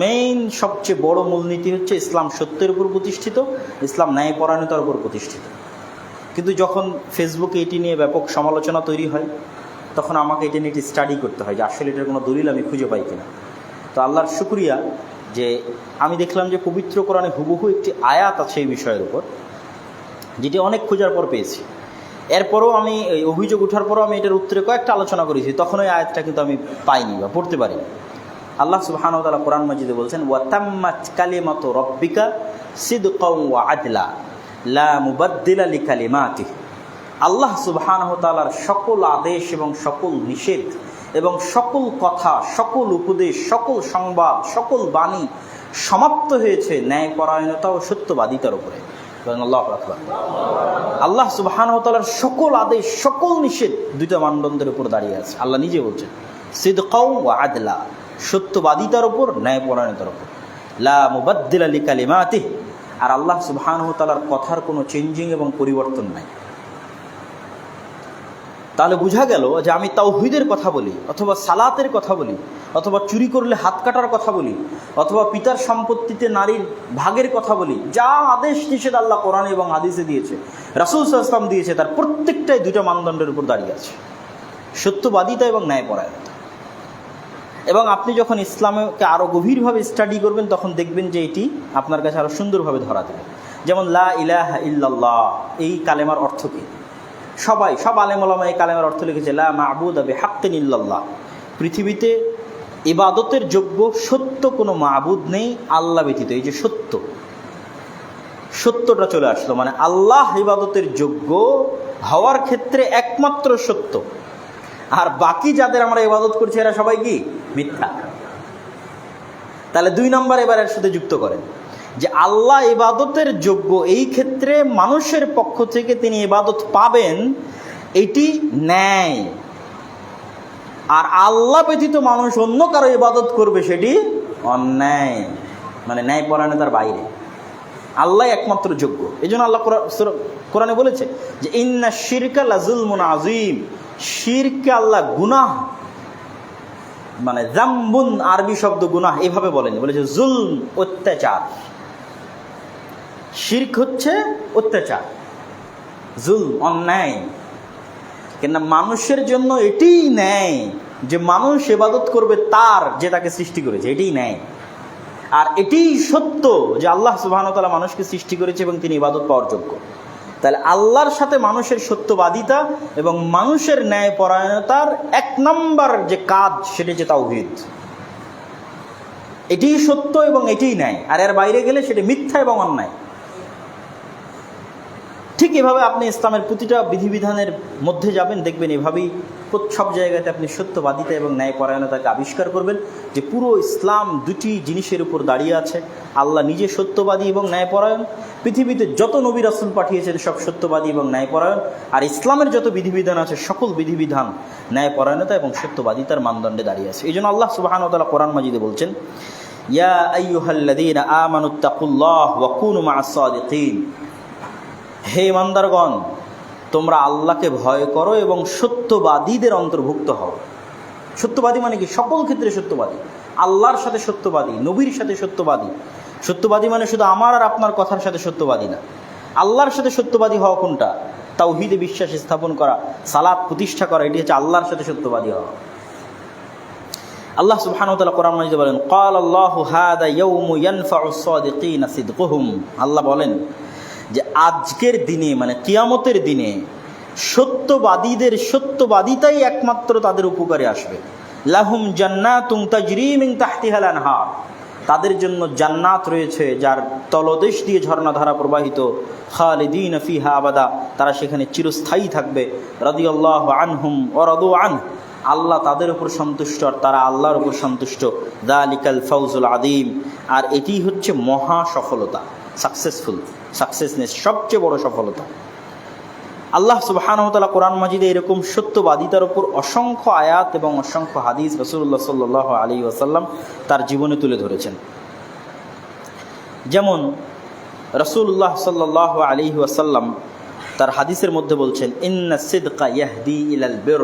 মেইন সবচেয়ে বড় মূলনীতি হচ্ছে ইসলাম সত্যের উপর প্রতিষ্ঠিত, ইসলাম ন্যায়পরায়ণতার উপর প্রতিষ্ঠিত। কিন্তু যখন ফেসবুকে এটি নিয়ে ব্যাপক সমালোচনা তৈরি হয়, তখন আমাকে এটি নিয়ে একটি স্টাডি করতে হয় যে আসলে এটার কোনো দলিল আমি খুঁজে পাই কিনা। তো আল্লাহর শুকরিয়া যে আমি দেখলাম যে পবিত্র কোরআনে হুবহু একটি আয়াত আছে এই বিষয়ের উপর, যেটি অনেক খোঁজার পর পেয়েছি। এরপরও আমি এই অভিযোগ ওঠার পরও আমি এটার উত্তরে কয়েকটা আলোচনা করেছি, তখন ওই আয়াতটা কিন্তু আমি পাইনি বা পড়তে পারিনি। আল্লাহ সুবহানাহু ওয়া তাআলা কোরআন মাজিদে বলছেন, ওয়া তাম্মাত কালিমাতু রাব্বিকা সিদকাও ওয়া আদলা লা মুবাদ্দিলা লিকালিমাতিহি। আল্লাহ সুবহানাহু ওয়া তাআলার সকল আদেশ এবং সকল নিষেধ এবং সকল কথা, সকল উপদেশ, সকল সংবাদ, সকল বাণী সমাপ্ত হয়েছে ন্যায়পরায়ণতা ও সত্যবাদিতার উপরে। আল্লাহু আকবার। আল্লাহ সুবহানাহু ওয়া তাআলার সকল আদেশ, সকল নিষেধ দুইটা মানদণ্ডের উপর দাঁড়িয়ে আছে। আল্লাহ নিজে বলছেন সিদকাও ওয়া আদলা, সত্যবাদিতার উপর, ন্যায়পরায়ণতার উপর। লা মুবাদ্দিলা লিকালিমাতিহি, আর আল্লাহ সুবহানাহু ওয়া তাআলার কথার কোনো চেঞ্জিং এবং পরিবর্তন নাই। তাহলে বোঝা গেল যে আমি তাওহীদের কথা বলি, অথবা সালাতের কথা বলি, অথবা চুরি করলে হাত কাটার কথা বলি, অথবা পিতার সম্পত্তিতে নারীর ভাগের কথা বলি, যা আদেশ নিষেধ আল্লাহ কোরআনে এবং হাদিসে দিয়েছে, রাসূল সাল্লাল্লাহু আলাইহি ওয়াসাল্লাম দিয়েছে, তার প্রত্যেকটাই দুইটা মানদণ্ডের উপর দাঁড়িয়ে আছে, সত্যবাদিতা এবং ন্যায়পরায়ণতা। এবং আপনি যখন ইসলামকে আরও গভীরভাবে স্টাডি করবেন, তখন দেখবেন যে এটি আপনার কাছে আরও সুন্দরভাবে ধরা দেবে। যেমন লা ইলাহা ইল্লাল্লাহ, এই কালেমার অর্থ কী? সব আলেম ওলামা এই কালেমার অর্থ লিখেছে লা মা'বুদা বিহাক্কিন ইল্লাল্লাহ, পৃথিবীতে ইবাদতের যোগ্য সত্য কোনো মা'বুদ নেই আল্লাহ ব্যতীত। এই যে সত্যটা চলে আসলো, মানে আল্লাহ ইবাদতের যোগ্য হওয়ার ক্ষেত্রে একমাত্র সত্য, আর বাকি যাদের আমরা ইবাদত করছি এরা সবাই কি মিথ্যা। তাহলে 2 নম্বর এবার এর সাথে যুক্ত করেন যে আল্লাহ ইবাদতের যোগ্য, এই ক্ষেত্রে মানুষের পক্ষ থেকে তিনি ইবাদত পাবেন, এটি ন্যায়। আর আল্লাহ ব্যতীত মানুষ অন্য কারো ইবাদত করবে, সেটি অন্যায়, মানে ন্যায়পরায়ণতার বাইরে। আল্লাহ একমাত্র যোগ্য। এই জন্য আল্লাহ কোরআনে বলেছে যে ইন্না শিরকা লাযুলমুন আযীম, শিরকে আল্লাহ গুনাহ, মানে যামবুন আরবি শব্দ গুনাহ এভাবে বলেনি, বলেছে জুলম, অত্যাচার। শিরক হচ্ছে অত্যাচার, জুলম অন্যায়। কিন্তু মানুষের জন্য এটিই ন্যায় যে মানুষ ইবাদত করবে তার, যে তাকে সৃষ্টি করেছে, এটিই ন্যায়। আর এটিই সত্য যে আল্লাহ সুবহানাহু ওয়া তাআলা মানুষকে সৃষ্টি করেছে এবং তিনি ইবাদত পাওয়ার যোগ্য। তাহলে আল্লাহর সাথে মানুষের সত্যবাদিতা এবং মানুষের ন্যায়পরায়ণতার 1 নম্বর যে কাজ, সেটি হচ্ছে তাওহীদ। এটিই সত্য এবং এটিই ন্যায়, আর এর বাইরে গেলে সেটি মিথ্যা এবং অন্যায়। ঠিক এভাবে আপনি ইসলামের প্রতিটা বিধিবিধানের মধ্যে যাবেন, দেখবেন এভাবেই সব জায়গাতে আপনি সত্যবাদিতা এবং ন্যায়পরায়ণতাকে আবিষ্কার করবেন, যে পুরো ইসলাম দুটি জিনিসের উপর দাঁড়িয়ে আছে। আল্লাহ নিজে সত্যবাদী এবং ন্যায়পরায়ণ, পৃথিবীতে যত নবী রাসূল পাঠিয়েছেন সব সত্যবাদী এবং ন্যায়পরায়ণ, আর ইসলামের যত বিধিবিধান আছে সকল বিধিবিধান ন্যায়পরায়ণতা এবং সত্যবাদিতার মানদণ্ডে দাঁড়িয়ে আছে। এই জন্য আল্লাহ সুবহানাহু ওয়া তাআলা কোরআন মাজিদে বলছেন, ইয়া আইয়ুহাল্লাযীনা আমানুত্তাকুল্লাহ ওয়া কুনু মা'আস সাদিকিন, হে ইমানদারগণ, তোমরা আল্লাহকে ভয় করো এবং সত্যবাদীদের অন্তর্ভুক্ত হও। সত্যবাদী মানে কি? সকল ক্ষেত্রে সত্যবাদী, আল্লাহর সাথে সত্যবাদী, নবীর সাথে সত্যবাদী। সত্যবাদী মানে শুধু আমার আর আপনার কথার সাথে সত্যবাদী না, আল্লাহর সাথে সত্যবাদী হওয়া কোনটা? তাওহীদে বিশ্বাস স্থাপন করা, সালাত প্রতিষ্ঠা করা, এটি হচ্ছে আল্লাহর সাথে সত্যবাদী হওয়া। আল্লাহ সুবহানাহু ওয়া তাআলা কোরআন মাজিদে বলেন, ক্বালাল্লাহু হাযা ইয়াউমু ইয়ানফাউস সাদিকিনা সিদকুহুম, আল্লাহ বলেন যে আজকের দিনে মানে কিয়ামতের দিনে সত্যবাদীদের সত্যবাদিতাই একমাত্র তাদের উপকারে আসবে। লাহুম জান্নাতুন তাজরি মিন তাহতিহাল আনহার, তাদের জন্য জান্নাত রয়েছে যার তলদেশ দিয়ে ঝর্ণাধারা প্রবাহিত, খালিদিন ফিহা আবাদা, তারা সেখানে চিরস্থায়ী থাকবে। রাদিয়াল্লাহু আনহুম ওয়া রাদু আনহু, আল্লাহ তাদের উপর সন্তুষ্ট আর তারা আল্লাহর উপর সন্তুষ্ট। যালিকাল ফাউজুল আযীম, আর এটি হচ্ছে মহা সফলতা, সাকসেসনেস, সবচেয়ে বড় সফলতা। আল্লাহ সুবহানাহু ওয়া তাআলা কোরআন মাজিদে এরকম সত্যবাদিতার উপর অসংখ্য আয়াত এবং অসংখ্য হাদিস রাসূলুল্লাহ সাল্লাল্লাহু আলাইহি ওয়াসাল্লাম তার জীবনে তুলে ধরেছেন। যেমন রাসূলুল্লাহ সাল্লাল্লাহু আলাইহি ওয়াসাল্লাম তার হাদিসের মধ্যে বলছেন, ইন্নাস সিদকা ইয়াহদি ইলাল বির,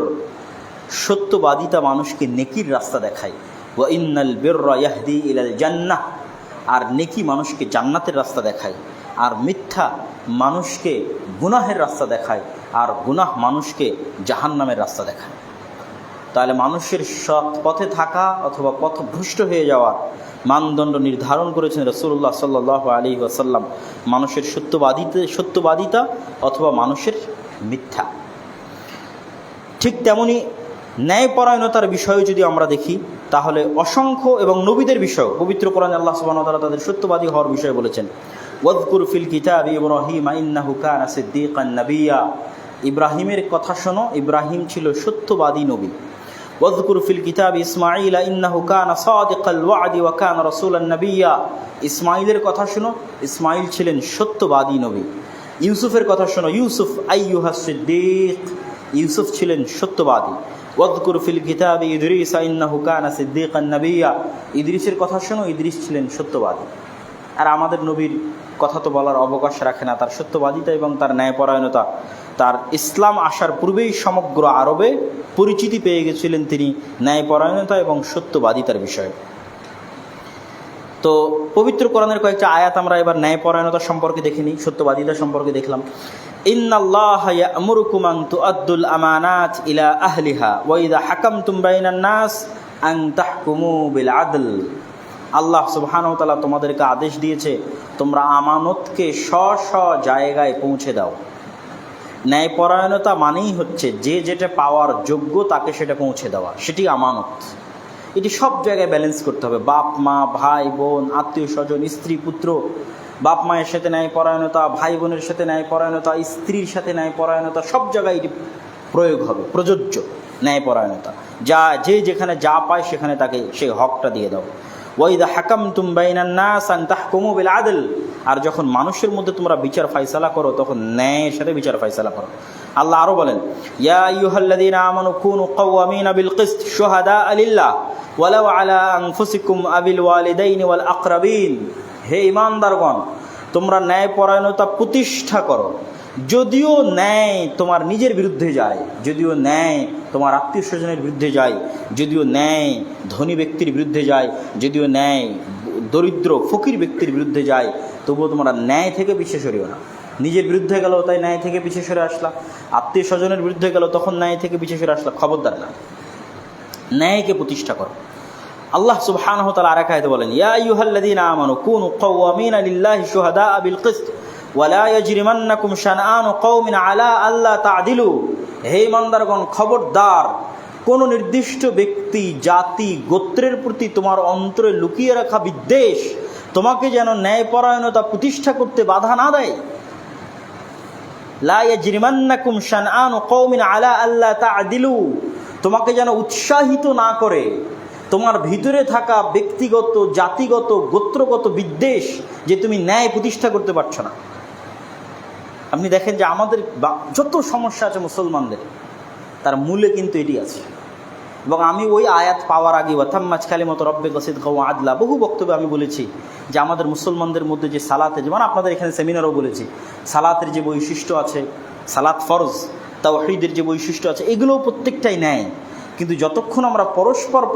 সত্যবাদিতা মানুষকে নেকির রাস্তা দেখায়। ওয়া ইন্নাল বিররা ইয়াহদি ইলাল জান্নাহ, আর নেকি মানুষকে জান্নাতের রাস্তা দেখায়। আর মিথ্যা মানুষকে গুনাহের রাস্তা দেখায়, আর গুনাহ মানুষকে জাহান্নামের রাস্তা দেখায়। তাহলে মানুষের সৎ পথে থাকা অথবা পথভ্রষ্ট হয়ে যাওয়ার মানদণ্ড নির্ধারণ করেছেন রাসূলুল্লাহ সাল্লাল্লাহু আলাইহি ওয়াসাল্লাম, মানুষের সত্যবাদিতা অথবা মানুষের মিথ্যা। ঠিক তেমনি ন্যায়পরায়ণতার বিষয়ে যদি আমরা দেখি, তাহলে অসংখ্য এবং নবীদের বিষয় পবিত্র কোরআনে আল্লাহ সুবহানাহু ওয়া তাআলা তাদের সত্যবাদী হওয়ার বিষয়ে বলেছেন। ওয়াযকুর ফিল কিতাবি ইব্রাহিম ইন্নাহু কানা সিদ্দীকান নাবিয়্যা, ইব্রাহিমের কথা শোনো, ইব্রাহিম ছিল সত্যবাদী নবী। ওয়াযকুর ফিল কিতাবি ইসমাঈল ইন্নাহু কানা সাদিকাল ওয়া'দি ওয়া কানা রাসূলান নাবিয়্যা, ইসমাঈলের কথা শোনো, ইসমাঈল ছিলেন সত্যবাদী নবী। ইউসুফের কথা শোনো, ইউসুফ আইয়ুহাস সিদ্দীক, ইউসুফ ছিলেন সত্যবাদী। ওয়াযকুর ফিল কিতাবি ইদরিস ইন্নাহু কানা সিদ্দীকান নাবিয়্যা, ইদরিসের কথা শোনো, ইদরিস ছিলেন সত্যবাদী। আর আমাদের নবীর কথা তো বলার অবকাশ রাখে না, তার সত্যবাদিতা এবং তার ন্যায়পরায়ণতা, তার ইসলাম আসার পূর্বেই সমগ্র আরবে পরিচিতি পেয়ে গেছিলেন তিনি ন্যায়পরায়ণতা এবং সত্যবাদিতার বিষয়ে। তো পবিত্র কোরআনের কয়েকটা আয়াত আমরা এবার ন্যায়পরায়ণতা সম্পর্কে দেখে নিই, সত্যবাদিতা সম্পর্কে দেখলাম। ইন্নাল্লাহা ইয়া'মুরুকুম আন তুআদ্দুল আমানাত ইলা আহলিহা ওয়া ইযা হাকামতুম বাইনান নাস আন তাহকুমু বিল আদল, আল্লাহ সুবহানাহু ওয়া তাআলা তোমাদেরকে আদেশ দিয়েছে তোমরা আমানতকে স্ব জায়গায় পৌঁছে দাও। ন্যায়পরায়ণতা মানেই হচ্ছে যে যেটা পাওয়ার যোগ্য তাকে সেটা পৌঁছে দেওয়া, সেটি আমানত। এটি সব জায়গায় ব্যালেন্স করতে হবে, বাপ মা, ভাই বোন, আত্মীয় স্বজন, স্ত্রী পুত্র। বাপ মায়ের সাথে ন্যায়পরায়ণতা, ভাই বোনের সাথে ন্যায়পরায়ণতা, স্ত্রীর সাথে ন্যায়পরায়ণতা, সব জায়গায় এটি প্রয়োগ হবে, প্রযোজ্য ন্যায়পরায়ণতা। যে যেখানে যা পায় সেখানে তাকে সেই হকটা দিয়ে দাও। ওয়াইদা হাকামতুম বাইনান নাস আন তাহকুমু বিল আদল, আর যখন মানুষের মধ্যে তোমরা বিচার ফায়সালা করো তখন ন্যায়ের সাথে বিচার ফায়সালা করো। আল্লাহ আরো বলেন, ইয়া আইয়ুহাল্লাযীনা আমানু কুনু কাওয়ামিনা বিল কিসত শুহাদা লিল্লাহ ওয়ালাউ আলা আনফুসিকুম আবিল ওয়ালিদাইনি ওয়াল আকরাবিন, হে ঈমানদারগণ তোমরা ন্যায়পরায়ণতা প্রতিষ্ঠা করো, যদিও ন্যায় তোমার নিজের বিরুদ্ধে যায়, যদিও ন্যায় তোমার আত্মীয় স্বজনের বিরুদ্ধে যায়, যদিও ন্যায় ধনী ব্যক্তির বিরুদ্ধে যায়, যদিও ন্যায় দরিদ্র ফকির ব্যক্তির বিরুদ্ধে যায়, তবুও তোমরা ন্যায় থেকে পিছিয়ে সরিও না। নিজের বিরুদ্ধে গেল তাই ন্যায় থেকে পিছিয়ে সরে আসলা, আত্মীয় স্বজনের বিরুদ্ধে গেল তখন ন্যায় থেকে পিছিয়ে সরে আসলা, খবরদার না, ন্যায়কে প্রতিষ্ঠা করো। আল্লাহ সুবহানাহু ওয়া তাআলা আরেক আয়াতে বলেন, ইয়া আইয়ুহাল্লাযীনা আমানু কুনু কাওয়ামিনা লিল্লাহি শুহাদা বিল কিসত ওয়ালা ইয়াজরিমান্নাকুম শানআনু কওমিন আলা আল্লা তা'দিলু, হে ঈমানদারগণ খবরদার কোন নির্দিষ্ট ব্যক্তি, জাতি, গোত্রের প্রতি তোমার অন্তরে লুকিয়ে রাখা বিদ্বেষ তোমাকে যেন ন্যায়পরায়ণতা প্রতিষ্ঠা করতে বাধা না দেয়। লা ইয়াজরিমান্নাকুম শানআনু কওমিন আলা আল্লা তা'দিলু, তোমাকে যেন উৎসাহিত না করে তোমার ভিতরে থাকা ব্যক্তিগত, জাতিগত, গোত্রগত বিদ্বেষ যে তুমি ন্যায় প্রতিষ্ঠা করতে পারছো না। আপনি দেখেন যে আমাদের যত সমস্যা আছে মুসলমানদের, তার মূলে কিন্তু এটি আছে। এবং আমি ওই আয়াত পাওয়ার আগে ওয়াতাম্মাত কালিমাতু রাব্বিকা সিদকাও ওয়া আদলা বহু বক্তব্যে আমি বলেছি যে আমাদের মুসলমানদের মধ্যে যে সালাতে, যেমন আপনাদের এখানে সেমিনারও বলেছি, সালাতের যে বৈশিষ্ট্য আছে, সালাত ফরজ, তাওহীদের যে বৈশিষ্ট্য আছে, এগুলোও প্রত্যেকটাই ন্যায়। কিন্তু যতক্ষণ আমরা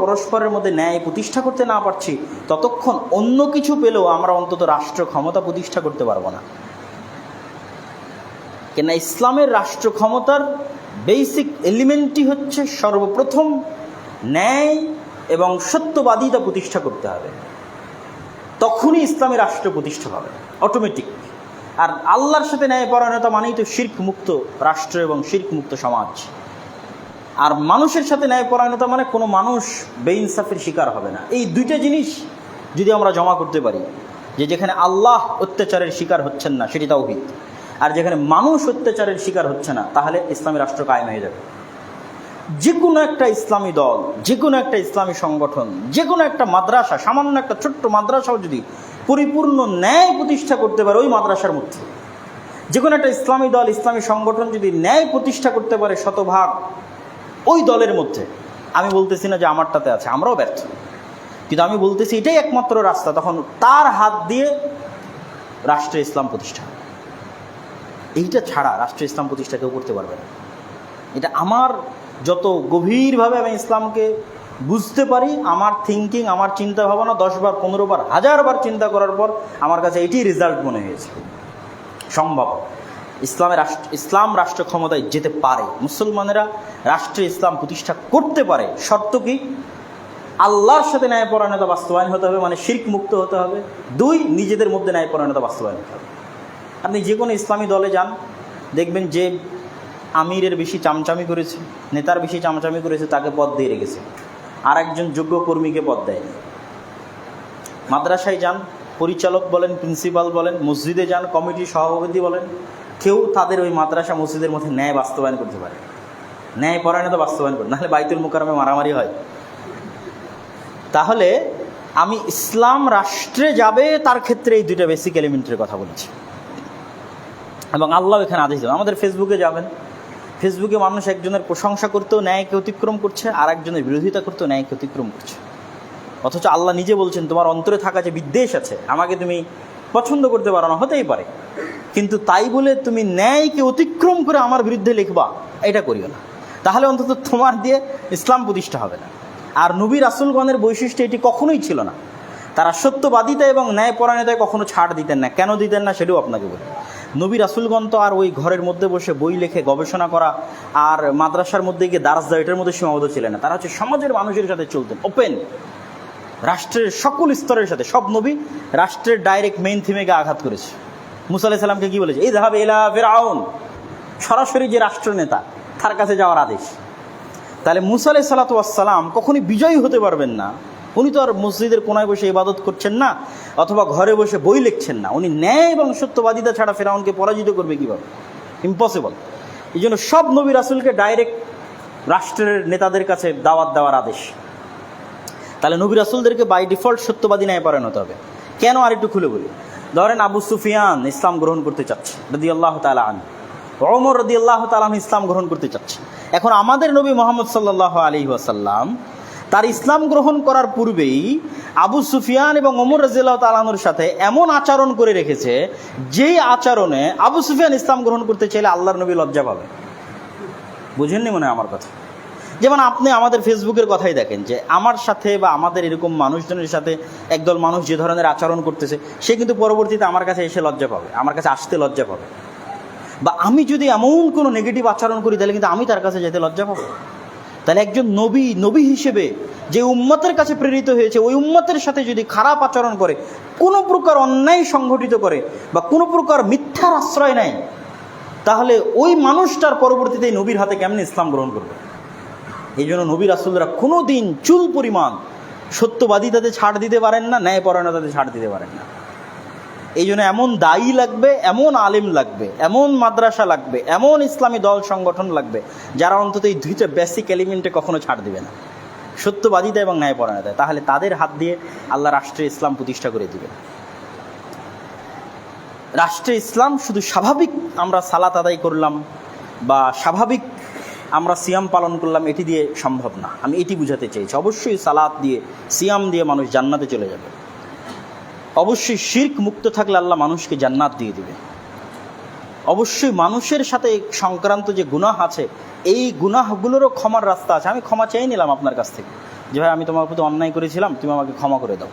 পরস্পরের মধ্যে ন্যায় প্রতিষ্ঠা করতে না পারছি, ততক্ষণ অন্য কিছু পেলেও আমরা অন্তত রাষ্ট্র ক্ষমতা প্রতিষ্ঠা করতে পারবো না। কেন ইসলামের রাষ্ট্র ক্ষমতার বেসিক এলিমেন্টই হচ্ছে সর্বপ্রথম ন্যায় এবং সত্যবাদিতা প্রতিষ্ঠা করতে হবে, তখনই ইসলামের রাষ্ট্র প্রতিষ্ঠা হবে অটোমেটিক। আর আল্লাহর সাথে ন্যায়পরায়ণতা মানেই তো শিরক মুক্ত রাষ্ট্র এবং শিরক মুক্ত সমাজ। আর মানুষের সাথে ন্যায়পরায়ণতা মানে কোনো মানুষ বেইনসাফের শিকার হবে না। এই দুইটা জিনিস যদি আমরা জমা করতে পারি, যে যেখানে আল্লাহ অত্যাচারের শিকার হচ্ছেন না সেটি তাওহীদ, আর যেখানে মানুষ অত্যাচারের শিকার হচ্ছে না তাহলে ইসলামী রাষ্ট্র কায়েম হয়ে যাবে। যে কোনো একটা ইসলামী দল, যে কোনো একটা ইসলামী সংগঠন, যে কোনো একটা মাদ্রাসা, সামান্য একটা ছোট্ট মাদ্রাসাও যদি পরিপূর্ণ ন্যায় প্রতিষ্ঠা করতে পারে ওই মাদ্রাসার মধ্যে, যে কোনো একটা ইসলামী দল, ইসলামী সংগঠন যদি ন্যায় প্রতিষ্ঠা করতে পারে শতভাগ ওই দলের মধ্যে, আমি বলতেছি না যে আমারটাতে আছে, আমরাও ব্যর্থ, কিন্তু আমি বলতেছি এটাই একমাত্র রাস্তা, তখন তার হাত দিয়ে রাষ্ট্রে ইসলাম প্রতিষ্ঠা। এইটা ছাড়া রাষ্ট্রে ইসলাম প্রতিষ্ঠা কেউ করতে পারবে না। এটা আমার যত গভীরভাবে আমি ইসলামকে বুঝতে পারি, আমার থিঙ্কিং, আমার চিন্তা ভাবনা 10 বার 15 বার 1000 বার চিন্তা করার পর আমার কাছে এটি রেজাল্ট মনে হয়েছে সম্ভব। ইসলাম রাষ্ট্র ক্ষমতায় যেতে পারে, মুসলমানেরা রাষ্ট্রে ইসলাম প্রতিষ্ঠা করতে পারে। শর্ত কি? আল্লাহর সাথে ন্যায়পরায়ণতা বাস্তবায়ন হতে হবে, মানে শিরক মুক্ত হতে হবে। 2, নিজেদের মধ্যে ন্যায়পরায়ণতা বাস্তবায়ন হতে হবে। আপনি যে কোনো ইসলামী দলে যান, দেখবেন যে আমিরের বেশি চামচামি করেছে, নেতার বেশি চামচামি করেছে, তাকে পদ দিয়ে রেখেছে, আর একজন যোগ্য কর্মীকে পদ দেয়নি। মাদ্রাসায় যান, পরিচালক বলেন, প্রিন্সিপাল বলেন, মসজিদে যান, কমিটির সভাপতি বলেন, কেউ তাদের ওই মাদ্রাসা মসজিদের মধ্যে ন্যায় বাস্তবায়ন করতে পারে, ন্যায়পরায়ণতা বাস্তবায়ন করে, নাহলে বাইতুল মুকাররমে মারামারি হয়। তাহলে আমি ইসলাম রাষ্ট্রে যাবে তার ক্ষেত্রে এই 2টা বেসিক এলিমেন্টের কথা বলেছি, এবং আল্লাহ এখানে আদেশ দেবেন। আমাদের ফেসবুকে যাবেন, ফেসবুকে মানুষ একজনের প্রশংসা করতেও ন্যায়কে অতিক্রম করছে, আর একজনের বিরোধিতা করতেও ন্যায়কে অতিক্রম করছে। অথচ আল্লাহ নিজে বলছেন তোমার অন্তরে থাকা যে বিদ্বেষ আছে, আমাকে তুমি পছন্দ করতে পারো না, হতেই পারে, কিন্তু তাই বলে তুমি ন্যায়কে অতিক্রম করে আমার বিরুদ্ধে লিখবা, এটা করিও না। তাহলে অন্তত তোমার দিয়ে ইসলাম প্রতিষ্ঠা হবে না। আর নবী রাসূলগণের বৈশিষ্ট্য এটি কখনোই ছিল না। তারা সত্যবাদিতা এবং ন্যায়পরায়ণতায় কখনো ছাড় দিতেন না। কেন দিতেন না সেটাও আপনাকে বলি। নবী রাসূলগণ তো আর ওই ঘরের মধ্যে বসে বই লিখে গবেষণা করা আর মাদ্রাসার মধ্যে গিয়ে দারাজ দেওয়া এটার মধ্যে সীমাবদ্ধ ছিলেন না। তারা হচ্ছে সমাজের মানুষের সাথে চলতেন, ওপেন, রাষ্ট্রের সকল স্তরের সাথে। সব নবী রাষ্ট্রের ডাইরেক্ট মেইন থিমেকে আঘাত করেছে। মুসা আলাইহিস সালামকে কি বলেছে? ইযহাব ইলা ফিরআউন, সরাসরি যে রাষ্ট্রনেতা তার কাছে যাওয়ার আদেশ। তাহলে মুসা আলাইহিস সালাতু ওয়াস সালাম কখনই বিজয়ী হতে পারবেন না। উনি তো আর মসজিদের কোনায় বসে ইবাদত করছেন না, অথবা ঘরে বসে বই লিখছেন না। উনি ন্যায় এবং সত্যবাদিতা ছাড়া ফিরআউনকে পরাজিত করবে কীভাবে? ইম্পসিবল। এই জন্য সব নবী রাসূলকে ডাইরেক্ট রাষ্ট্রের নেতাদের কাছে দাওয়াত দেওয়ার আদেশ। তাহলে নবী রাসূলদেরকে বাই ডিফল্ট সত্যবাদী ন্যায়পরায়ণ হতে হবে। কেন? আর একটু খুলে বলি। ধরেন আবু সুফিয়ান ইসলাম গ্রহণ করতে চাচ্ছে রাদিয়াল্লাহু তাআলা আনহু, ওমর রাদিয়াল্লাহু তাআলা আনহু ইসলাম গ্রহণ করতে চাচ্ছে। এখন আমাদের নবী মুহাম্মদ সাল্লাল্লাহু আলাইহি ওয়াসাল্লাম তার ইসলাম গ্রহণ করার পূর্বেই আবু সুফিয়ান এবং ওমর রাদিয়াল্লাহু তাআলা আনহুর সাথে এমন আচরণ করে রেখেছে, যেই আচরণে আবু সুফিয়ান ইসলাম গ্রহণ করতে চাইলে আল্লাহর নবী লজ্জা পাবে। বুঝেননি মনে হয় আমার কথা? যেমন আপনি আমাদের ফেসবুকের কথাই দেখেন, যে আমার সাথে বা আমাদের এরকম মানুষজনের সাথে একদল মানুষ যে ধরনের আচরণ করতেছে, সে কিন্তু পরবর্তীতে আমার কাছে এসে লজ্জা পাবে, আমার কাছে আসতে লজ্জা পাবে। বা আমি যদি এমন কোনো নেগেটিভ আচরণ করি তাহলে কিন্তু আমি তার কাছে যেতে লজ্জা পাবো। তাহলে একজন নবী হিসেবে যে উম্মতের কাছে প্রেরিত হয়েছে, ওই উম্মতের সাথে যদি খারাপ আচরণ করে, কোনো প্রকার অন্যায় সংঘটিত করে বা কোনো প্রকার মিথ্যার আশ্রয় নেয়, তাহলে ওই মানুষটার পরবর্তীতে নবীর হাতে কেমনে ইসলাম গ্রহণ করবে? এই জন্য নবী রাসূলরা কোনো দিন চুল পরিমাণ সত্যবাদিতাতে ছাড় দিতে পারেন না, ন্যায়পরায়ণতাতে ছাড় দিতে পারেন না। এই জন্য এমন দায়ী লাগবে, এমন আলেম লাগবে, এমন মাদ্রাসা লাগবে, এমন ইসলামী দল সংগঠন লাগবে যারা অন্তত এই 2টা বেসিক এলিমেন্টে কখনো ছাড় দিবে না, সত্যবাদিতা এবং ন্যায়পরায়ণতা। তাহলে তাদের হাত দিয়ে আল্লাহ রাষ্ট্রে ইসলাম প্রতিষ্ঠা করে দিবে। রাষ্ট্রে ইসলাম শুধু স্বাভাবিক আমরা সালাত আদায় করলাম বা স্বাভাবিক আমরা সিয়াম পালন করলাম এটি দিয়ে সম্ভব না। আমি এটি বুঝাতে চেয়েছি। অবশ্যই সালাত দিয়ে, সিয়াম দিয়ে মানুষ জান্নাতে চলে যাবে। অবশ্যই শিরক মুক্ত থাকলে আল্লাহ মানুষকে জান্নাত দিয়ে দিবে। অবশ্যই মানুষের সাথে সংক্রান্ত যে গুনাহ আছে, এই গুনাহগুলোরও ক্ষমার রাস্তা আছে। আমি ক্ষমা চেয়ে নিলাম আপনার কাছ থেকে, যে ভাই আমি তোমার প্রতি অন্যায় করেছিলাম, তুমি আমাকে ক্ষমা করে দাও।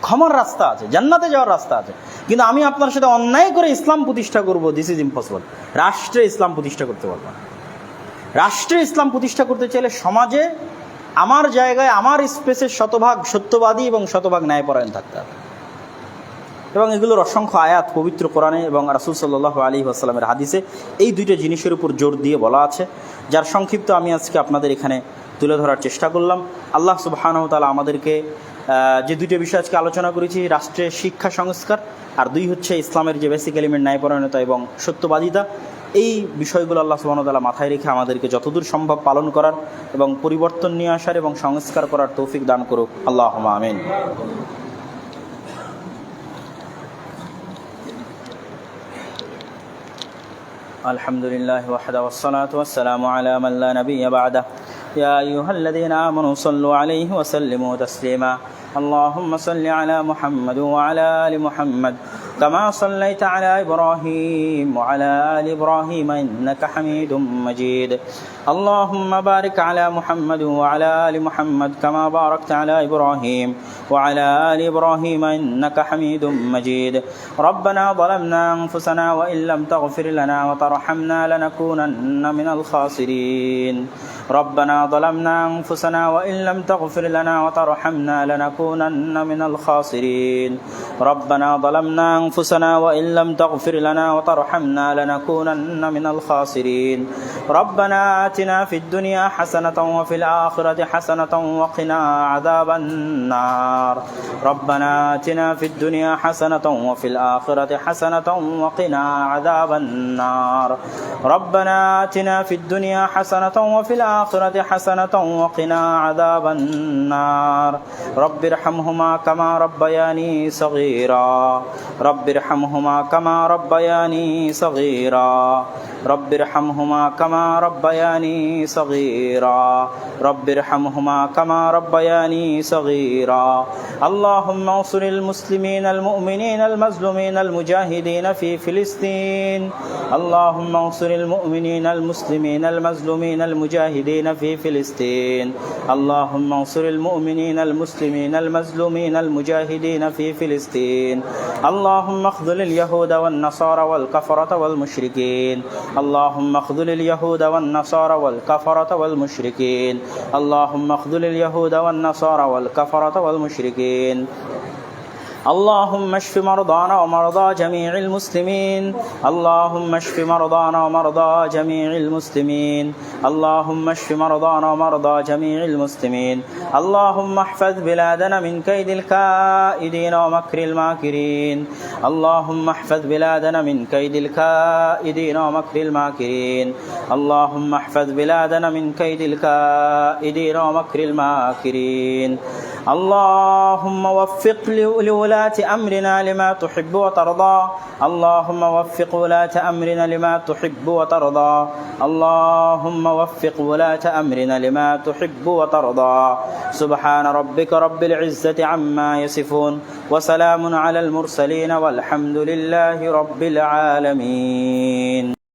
ক্ষমার রাস্তা আছে, জান্নাতে যাওয়ার রাস্তা আছে। কিন্তু আমি আপনার সাথে অন্যায় করে ইসলাম প্রতিষ্ঠা করব, দিস ইজ ইম্পসিবল। রাষ্ট্রে ইসলাম প্রতিষ্ঠা করতে পারবো না। রাষ্ট্রে ইসলাম প্রতিষ্ঠা করতে চাইলে সমাজে আমার জায়গায়, আমার স্পেসে শতভাগ সত্যবাদী এবং শতভাগ ন্যায়পরায়ণ থাকতে হবে। এবং এগুলোর অসংখ্য আয়াত পবিত্র কোরআনে এবং রাসূল সাল্লাল্লাহু আলাইহি ওয়াসাল্লামের হাদিসে এই দুইটা জিনিসের উপর জোর দিয়ে বলা আছে, যার সংক্ষিপ্ত আমি আজকে আপনাদের এখানে তুলে ধরার চেষ্টা করলাম। আল্লাহ সুবহানাহু ওয়া তাআলা আমাদেরকে যে দুইটা বিষয় আজকে আলোচনা করেছি, রাষ্ট্রের শিক্ষা সংস্কার আর দুই হচ্ছে ইসলামের যে বেসিক এলিমেন্ট ন্যায়পরায়ণতা এবং সত্যবাদিতা, এই বিষয়গুলো আল্লাহ সুবহানাহু ওয়া তাআলা মাথায় রেখে আমাদেরকে যতদূর সম্ভব পালন করার এবং পরিবর্তন নিয়ে আসার এবং সংস্কার করার তৌফিক দান করুক। আল্লাহুম্মা আমিন। আলহামদুলিল্লাহ ওয়াহদা ওয়াসসালাতু ওয়াসসালামু আলা মান লা নাবিয়্যা বা'দা ইয়া আইয়ুহাল্লাযীনা আমানু সাল্লু আলাইহি ওয়া সাল্লিমু তাসলিমা اللهم صل على محمد وعلى آل محمد كما صليت على إبراهيم وعلى آل إبراهيم إنك حميد مجيد اللهم بارك على محمد وعلى آل محمد كما باركت على إبراهيم وعلى آل إبراهيم إنك حميد مجيد ربنا ظلمنا أنفسنا وإن لم تغفر لنا وترحمنا لنكونن من الخاسرين ربنا ظلمنا أنفسنا وإن لم تغفر لنا وترحمنا لنكونن من الخاسرين ربنا ظلمنا أنفسنا وإن لم تغفر لنا وترحمنا لنكونن من الخاسرين ربنا آتنا في الدنيا حسنة وفي الآخرة حسنة وقنا عذاب النار ربنا آتنا في الدنيا حسنة وفي الآخرة حسنة وقنا عذاب النار ربنا آتنا في الدنيا حسنة وفي الآخرة حسنة وقنا عذاب النار رب ارحمهما كما ربياني صغيرا رب ارحمهما كما ربياني صغيرا رب ارحمهما كما ربياني صغيرا رب ارحمهما كما ربياني صغيرا اللهم انصر المسلمين المؤمنين المظلومين المجاهدين في فلسطين اللهم انصر المؤمنين المسلمين المظلومين المجاهدين في فلسطين اللهم انصر المؤمنين المسلمين المظلومين المجاهدين في فلسطين اللهم اخذل اليهود والنصارى والكفرة والمشركين اللهم اخذل اليهود والنصارى والكفرة والمشركين اللهم اخذل اليهود والنصارى والكفرة والمشركين اللهم اشف مرضانا ومرضى جميع المسلمين اللهم اشف مرضانا ومرضى جميع المسلمين اللهم اشف مرضانا ومرضى جميع المسلمين اللهم احفظ بلادنا من كيد الكائدين ومكر الماكرين اللهم احفظ بلادنا من كيد الكائدين ومكر الماكرين اللهم احفظ بلادنا من كيد الكائدين ومكر الماكرين اللهم وفق لولاة أمرنا لما تحب وترضى اللهم وفق ولاة أمرنا لما تحب وترضى اللهم وفق ولاة أمرنا لما تحب وترضى سبحان ربك رب العزة عما يصفون وسلام على المرسلين والحمد لله رب العالمين.